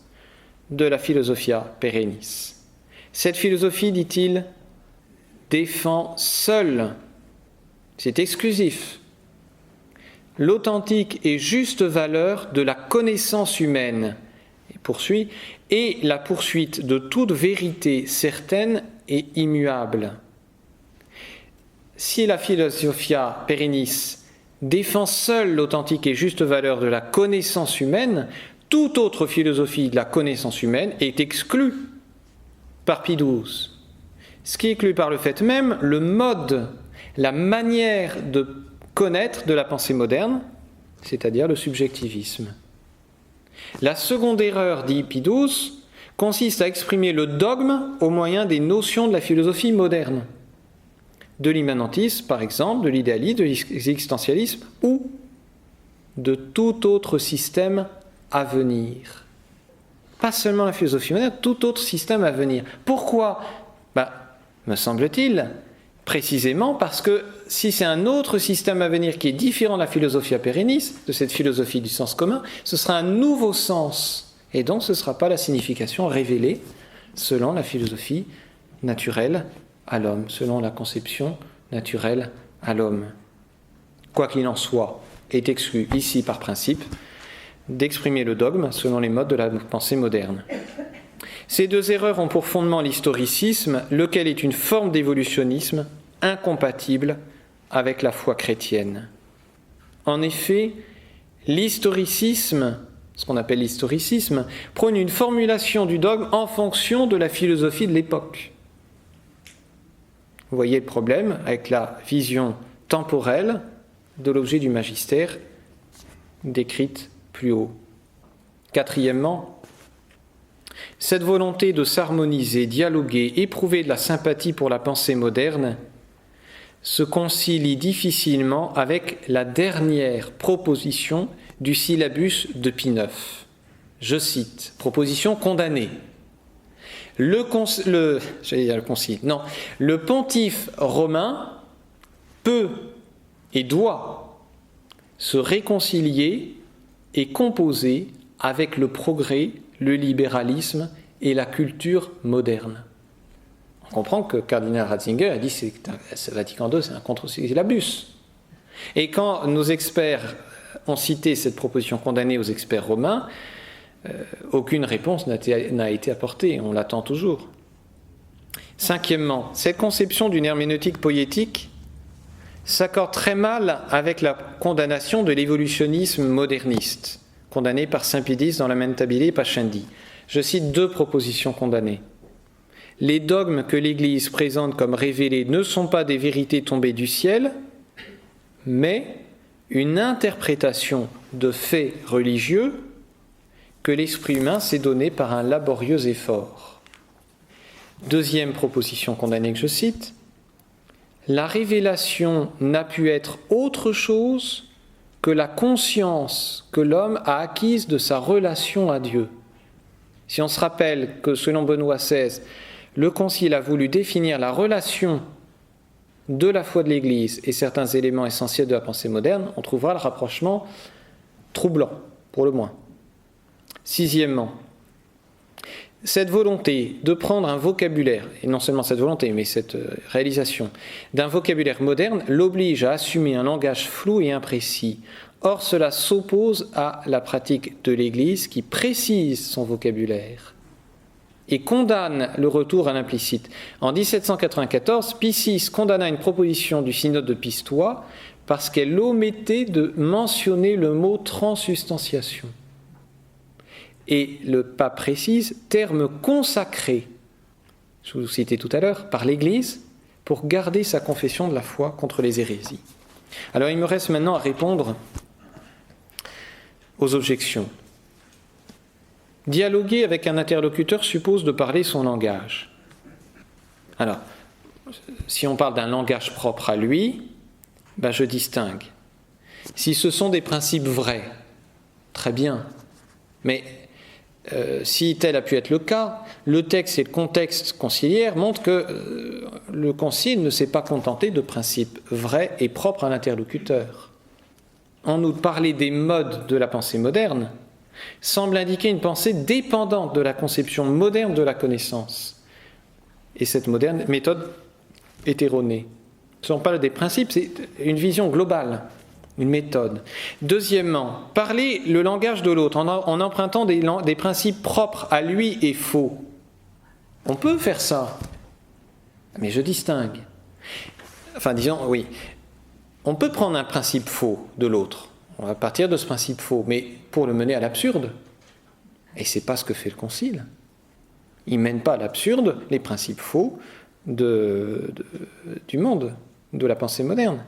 de la philosophia perennis. Cette philosophie, dit-il, défend seule, c'est exclusif, l'authentique et juste valeur de la connaissance humaine, et poursuit, et la poursuite de toute vérité certaine et immuable. Si la philosophia perennis défend seule l'authentique et juste valeur de la connaissance humaine, toute autre philosophie de la connaissance humaine est exclue par Pie XII. Ce qui exclut par le fait même le mode, la manière de connaître de la pensée moderne, c'est-à-dire le subjectivisme. La seconde erreur, dit Pie XII, consiste à exprimer le dogme au moyen des notions de la philosophie moderne, de l'immanentisme par exemple, de l'idéalisme, de l'existentialisme ou de tout autre système à venir. Pas seulement la philosophie moderne, tout autre système à venir. Pourquoi? Me semble-t-il, précisément parce que si c'est un autre système à venir qui est différent de la philosophia perennis, de cette philosophie du sens commun, ce sera un nouveau sens Et donc ce ne sera pas la signification révélée selon la philosophie naturelle à l'homme, selon la conception naturelle à l'homme. Quoi qu'il en soit, est exclu ici par principe d'exprimer le dogme selon les modes de la pensée moderne. Ces deux erreurs ont pour fondement l'historicisme, lequel est une forme d'évolutionnisme incompatible avec la foi chrétienne. En effet, l'historicisme, ce qu'on appelle l'historicisme, prône une formulation du dogme en fonction de la philosophie de l'époque. Vous voyez le problème avec la vision temporelle de l'objet du magistère décrite plus haut. Quatrièmement, cette volonté de s'harmoniser, dialoguer, éprouver de la sympathie pour la pensée moderne se concilie difficilement avec la dernière proposition du syllabus de Pie IX. Je cite, proposition condamnée. Le pontife romain peut et doit se réconcilier et composer avec le progrès, le libéralisme et la culture moderne. On comprend que cardinal Ratzinger a dit que Vatican II, c'est un contre-syllabus. Et quand nos experts ont cité cette proposition condamnée aux experts romains, aucune réponse n'a été apportée, on l'attend toujours. Cinquièmement, cette conception d'une herméneutique poétique s'accorde très mal avec la condamnation de l'évolutionnisme moderniste, condamné par Saint-Pédis dans Lamentabili et Pascendi. Je cite deux propositions condamnées. Les dogmes que l'Église présente comme révélés ne sont pas des vérités tombées du ciel, mais une interprétation de faits religieux que l'esprit humain s'est donné par un laborieux effort. Deuxième proposition condamnée que je cite, la révélation n'a pu être autre chose que la conscience que l'homme a acquise de sa relation à Dieu. Si on se rappelle que selon Benoît XVI, le Concile a voulu définir la relation de la foi de l'Église et certains éléments essentiels de la pensée moderne, on trouvera le rapprochement troublant, pour le moins. Sixièmement, cette volonté de prendre un vocabulaire, et non seulement cette volonté, mais cette réalisation d'un vocabulaire moderne, l'oblige à assumer un langage flou et imprécis. Or, cela s'oppose à la pratique de l'Église qui précise son vocabulaire et condamne le retour à l'implicite. En 1794, Pie VI condamna une proposition du synode de Pistoie parce qu'elle omettait de mentionner le mot transsubstantiation. Et le pape précise, terme consacré, je vous citais tout à l'heure, par l'Église, pour garder sa confession de la foi contre les hérésies. Alors il me reste maintenant à répondre aux objections. Dialoguer avec un interlocuteur suppose de parler son langage. Alors, si on parle d'un langage propre à lui, je distingue. Si ce sont des principes vrais, très bien. Mais si tel a pu être le cas, le texte et le contexte conciliaire montrent que le concile ne s'est pas contenté de principes vrais et propres à l'interlocuteur. En outre, parler des modes de la pensée moderne semble indiquer une pensée dépendante de la conception moderne de la connaissance. Et cette moderne méthode est erronée. Ce ne sont pas des principes, c'est une vision globale, une méthode. Deuxièmement, parler le langage de l'autre en empruntant des principes propres à lui est faux. On peut faire ça, mais je distingue. Enfin, disons, oui, on peut prendre un principe faux de l'autre. On va partir de ce principe faux, mais pour le mener à l'absurde. Et ce n'est pas ce que fait le Concile. Il ne mène pas à l'absurde les principes faux du monde, de la pensée moderne.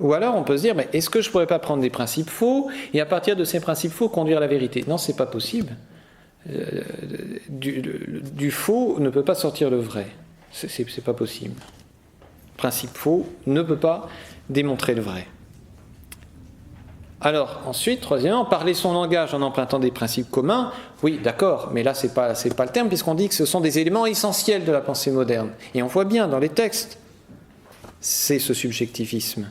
Ou alors on peut se dire, mais est-ce que je ne pourrais pas prendre des principes faux et à partir de ces principes faux conduire la vérité? Non, ce n'est pas possible. Du faux ne peut pas sortir le vrai. C'est pas possible. Principe faux ne peut pas démontrer le vrai. Alors, ensuite, troisièmement, parler son langage en empruntant des principes communs, oui, d'accord, mais là, c'est pas le terme, puisqu'on dit que ce sont des éléments essentiels de la pensée moderne. Et on voit bien dans les textes, c'est ce subjectivisme.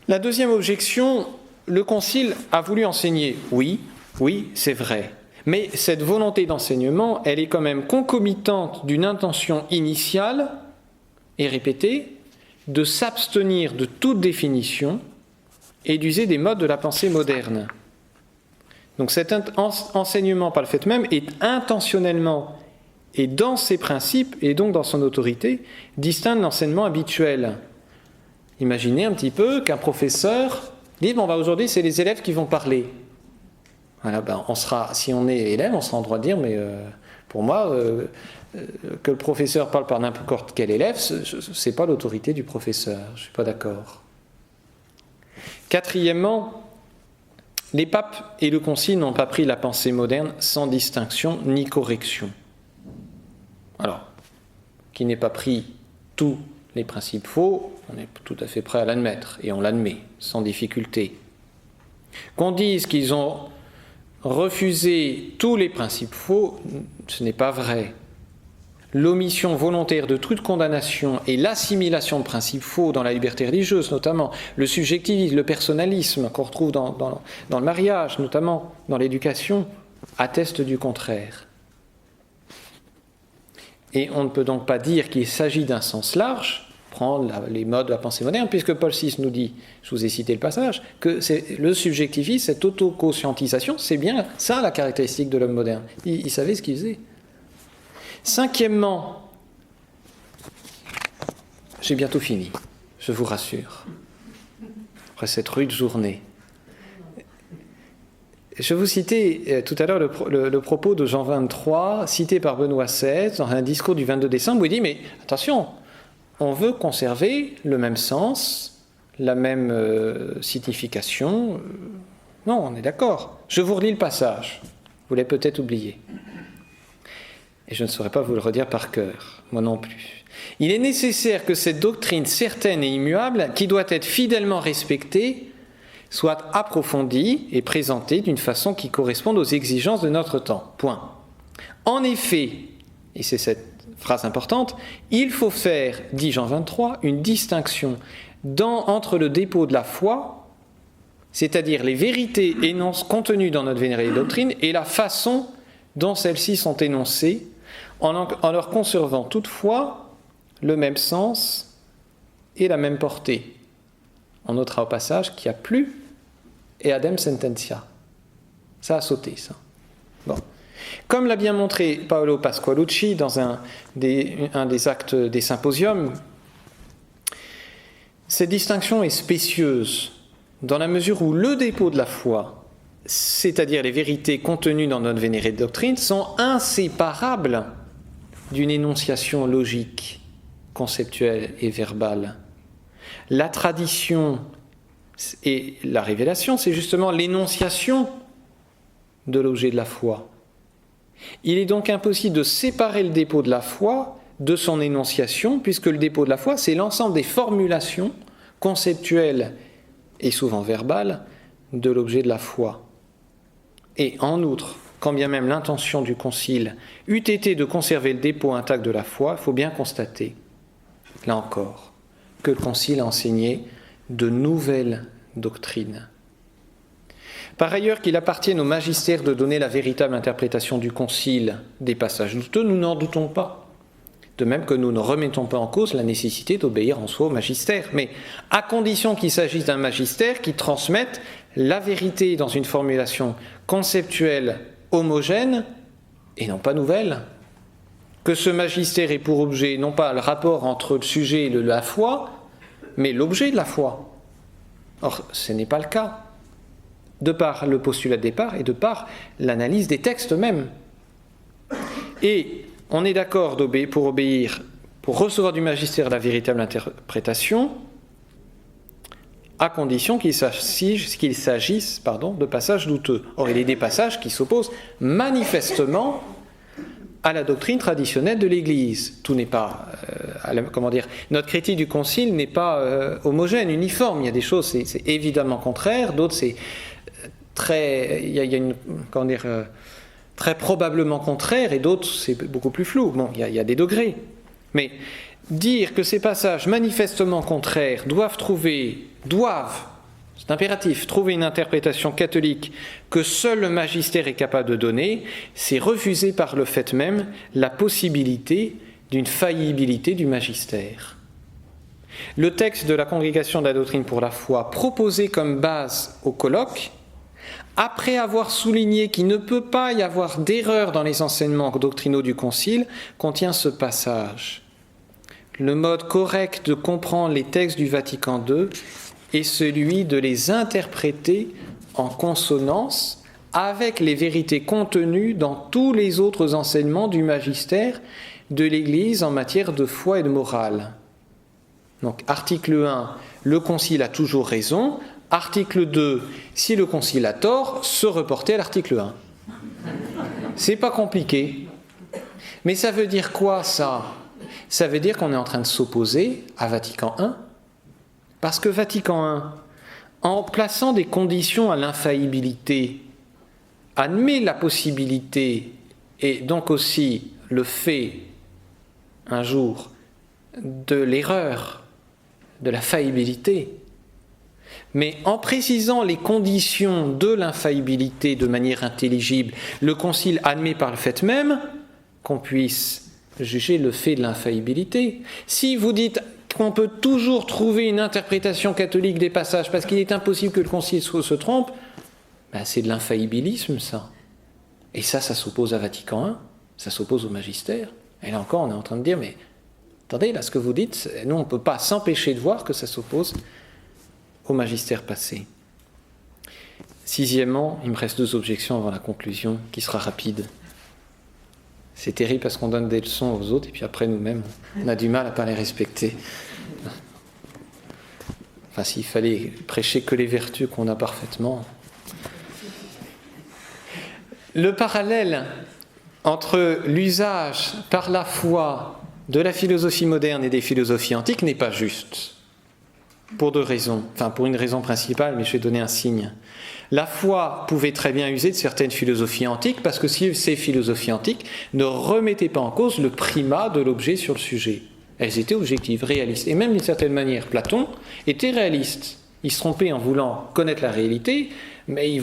La deuxième objection, le Concile a voulu enseigner, oui, Oui, c'est vrai. Mais cette volonté d'enseignement, elle est quand même concomitante d'une intention initiale et répétée de s'abstenir de toute définition et d'user des modes de la pensée moderne. Donc cet enseignement, par le fait même, est intentionnellement et dans ses principes, et donc dans son autorité, distinct de l'enseignement habituel. Imaginez un petit peu qu'un professeur dit « Bon, aujourd'hui, c'est les élèves qui vont parler ». Voilà, si on est élève, on sera en droit de dire « Mais pour moi, que le professeur parle par n'importe quel élève, ce n'est pas l'autorité du professeur. Je ne suis pas d'accord. » Quatrièmement, les papes et le concile n'ont pas pris la pensée moderne sans distinction ni correction. Alors, qui n'ait pas pris tous les principes faux, on est tout à fait prêt à l'admettre, et on l'admet, sans difficulté. Qu'on dise qu'ils ont refusé tous les principes faux, ce n'est pas vrai. L'omission volontaire de toute condamnation et l'assimilation de principes faux dans la liberté religieuse, notamment le subjectivisme, le personnalisme qu'on retrouve dans le mariage, notamment dans l'éducation, attestent du contraire. Et on ne peut donc pas dire qu'il s'agit d'un sens large, prendre les modes de la pensée moderne, puisque Paul VI nous dit, je vous ai cité le passage, que le subjectivisme, cette autoconscientisation, c'est bien ça la caractéristique de l'homme moderne. Il savait ce qu'il faisait. Cinquièmement, j'ai bientôt fini, je vous rassure, après cette rude journée. Je vous citais tout à l'heure le propos de Jean 23, cité par Benoît XVI, dans un discours du 22 décembre, où il dit « Mais attention, on veut conserver le même sens, la même signification. Non, on est d'accord. Je vous relis le passage, vous l'avez peut-être oublié. Et je ne saurais pas vous le redire par cœur, moi non plus. Il est nécessaire que cette doctrine certaine et immuable, qui doit être fidèlement respectée, soit approfondie et présentée d'une façon qui corresponde aux exigences de notre temps. Point. En effet, et c'est cette phrase importante, il faut faire, dit Jean 23, une distinction entre le dépôt de la foi, c'est-à-dire les vérités contenues dans notre vénérée doctrine, et la façon dont celles-ci sont énoncées, en leur conservant toutefois le même sens et la même portée. On notera au passage qu'il n'y a plus et adem sententia. Ça a sauté, ça. Bon. Comme l'a bien montré Paolo Pasqualucci dans un des actes des symposiums, cette distinction est spécieuse dans la mesure où le dépôt de la foi, c'est-à-dire les vérités contenues dans notre vénérée doctrine, sont inséparables d'une énonciation logique, conceptuelle et verbale. La tradition et la révélation, c'est justement l'énonciation de l'objet de la foi. Il est donc impossible de séparer le dépôt de la foi de son énonciation, puisque le dépôt de la foi, c'est l'ensemble des formulations conceptuelles et souvent verbales de l'objet de la foi. Et en outre, quand bien même l'intention du concile eût été de conserver le dépôt intact de la foi, il faut bien constater, là encore, que le concile a enseigné de nouvelles doctrines. Par ailleurs, qu'il appartienne au magistère de donner la véritable interprétation du concile des passages douteux, nous n'en doutons pas. De même que nous ne remettons pas en cause la nécessité d'obéir en soi au magistère, mais à condition qu'il s'agisse d'un magistère qui transmette la vérité dans une formulation conceptuelle homogène et non pas nouvelle. Que ce magistère ait pour objet non pas le rapport entre le sujet et la foi, mais l'objet de la foi. Or, ce n'est pas le cas, de par le postulat de départ et de par l'analyse des textes mêmes. Et on est d'accord pour recevoir du magistère la véritable interprétation, à condition qu'il s'agisse de passages douteux. Or, il y a des passages qui s'opposent manifestement à la doctrine traditionnelle de l'Église. Tout n'est pas, notre critique du Concile n'est pas homogène, uniforme. Il y a des choses, c'est évidemment contraire, d'autres, c'est très probablement contraire, et d'autres, c'est beaucoup plus flou. Bon, il y a des degrés. Mais dire que ces passages manifestement contraires doivent C'est impératif. Trouver une interprétation catholique que seul le magistère est capable de donner, c'est refuser par le fait même la possibilité d'une faillibilité du magistère. Le texte de la Congrégation de la doctrine pour la foi, proposé comme base au colloque, après avoir souligné qu'il ne peut pas y avoir d'erreur dans les enseignements doctrinaux du Concile, contient ce passage. Le mode correct de comprendre les textes du Vatican II est celui de les interpréter en consonance avec les vérités contenues dans tous les autres enseignements du magistère de l'Église en matière de foi et de morale. Donc, article 1, le Concile a toujours raison. Article 2, si le Concile a tort, se reporter à l'article 1. C'est pas compliqué. Mais ça veut dire quoi, ça ? Ça veut dire qu'on est en train de s'opposer à Vatican I. Parce que Vatican I, en plaçant des conditions à l'infaillibilité, admet la possibilité, et donc aussi le fait, un jour, de l'erreur, de la faillibilité. Mais en précisant les conditions de l'infaillibilité de manière intelligible, le Concile admet par le fait même qu'on puisse juger le fait de l'infaillibilité. Si vous dites qu'on peut toujours trouver une interprétation catholique des passages parce qu'il est impossible que le Concile se trompe, ben c'est de l'infaillibilisme, ça. Et ça s'oppose à Vatican I, ça s'oppose au magistère. Et là encore, on est en train de dire, mais attendez, là, ce que vous dites, nous, on ne peut pas s'empêcher de voir que ça s'oppose au magistère passé. Sixièmement, il me reste 2 objections avant la conclusion, qui sera rapide. C'est terrible parce qu'on donne des leçons aux autres, et puis après, nous-mêmes, on a du mal à ne pas les respecter. Enfin, s'il fallait prêcher que les vertus qu'on a parfaitement. Le parallèle entre l'usage par la foi de la philosophie moderne et des philosophies antiques n'est pas juste. Pour 2 raisons. Enfin, pour une raison principale, mais je vais donner un signe. La foi pouvait très bien user de certaines philosophies antiques parce que si ces philosophies antiques ne remettaient pas en cause le primat de l'objet sur le sujet. Elles étaient objectives, réalistes. Et même d'une certaine manière, Platon était réaliste. Il se trompait en voulant connaître la réalité, mais il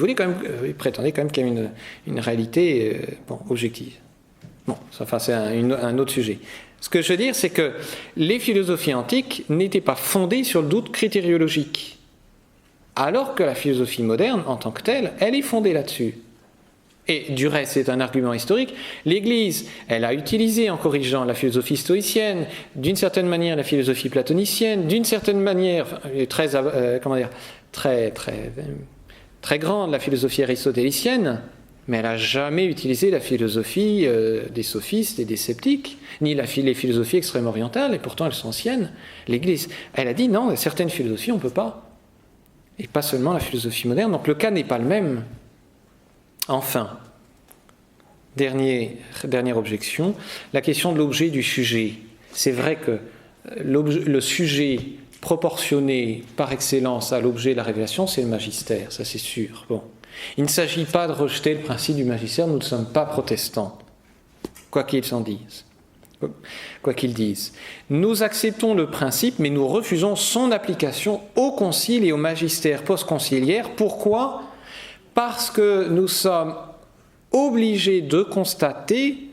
prétendait quand même qu'il y avait une réalité objective. Bon, enfin, c'est un autre sujet. Ce que je veux dire, c'est que les philosophies antiques n'étaient pas fondées sur le doute critériologique, alors que la philosophie moderne, en tant que telle, elle est fondée là-dessus. Et du reste, c'est un argument historique. L'Église, elle a utilisé en corrigeant la philosophie stoïcienne, d'une certaine manière la philosophie platonicienne, d'une certaine manière très grande la philosophie aristotélicienne, mais elle n'a jamais utilisé la philosophie des sophistes et des sceptiques, ni les philosophies extrême-orientales, et pourtant elles sont anciennes. L'Église, elle a dit non, certaines philosophies on ne peut pas, et pas seulement la philosophie moderne, donc le cas n'est pas le même. Enfin, dernière objection, la question de l'objet du sujet. C'est vrai que le sujet proportionné par excellence à l'objet de la révélation, c'est le magistère, ça c'est sûr. Bon. Il ne s'agit pas de rejeter le principe du magistère, nous ne sommes pas protestants, quoi qu'ils en disent. Quoi qu'ils disent. Nous acceptons le principe, mais nous refusons son application au concile et au magistère post-conciliaire. Pourquoi ? Parce que nous sommes obligés de constater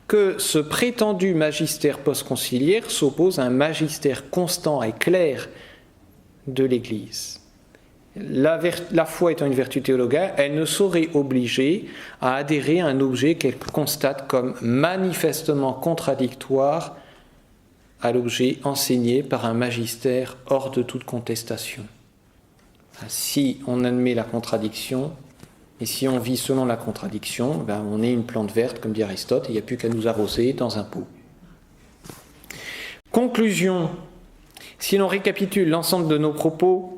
que ce prétendu magistère post-conciliaire s'oppose à un magistère constant et clair de l'Église. La foi étant une vertu théologale, elle ne saurait obliger à adhérer à un objet qu'elle constate comme manifestement contradictoire à l'objet enseigné par un magistère hors de toute contestation. Si on admet la contradiction, et si on vit selon la contradiction, on est une plante verte, comme dit Aristote, et il n'y a plus qu'à nous arroser dans un pot. Conclusion. Si l'on récapitule l'ensemble de nos propos,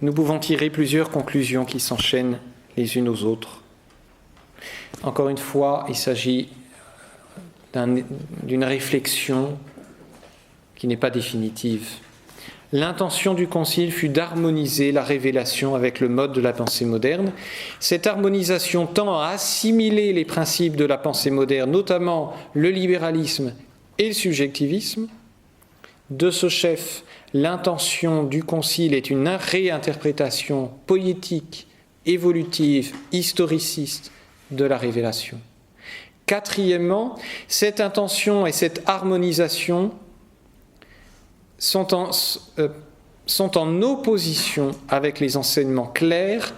nous pouvons tirer plusieurs conclusions qui s'enchaînent les unes aux autres. Encore une fois, il s'agit d'une réflexion qui n'est pas définitive. L'intention du Concile fut d'harmoniser la révélation avec le mode de la pensée moderne. Cette harmonisation tend à assimiler les principes de la pensée moderne, notamment le libéralisme et le subjectivisme, de ce chef, l'intention du concile est une réinterprétation poétique, évolutive, historiciste de la révélation. Quatrièmement, cette intention et cette harmonisation sont en opposition avec les enseignements clairs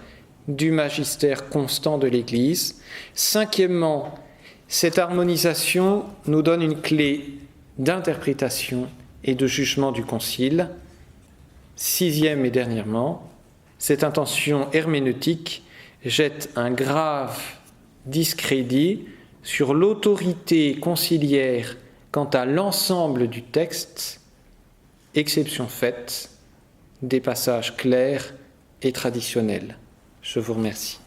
du magistère constant de l'Église. Cinquièmement, cette harmonisation nous donne une clé d'interprétation et de jugement du Concile. Sixième et dernièrement, cette intention herméneutique jette un grave discrédit sur l'autorité conciliaire quant à l'ensemble du texte, exception faite des passages clairs et traditionnels. Je vous remercie.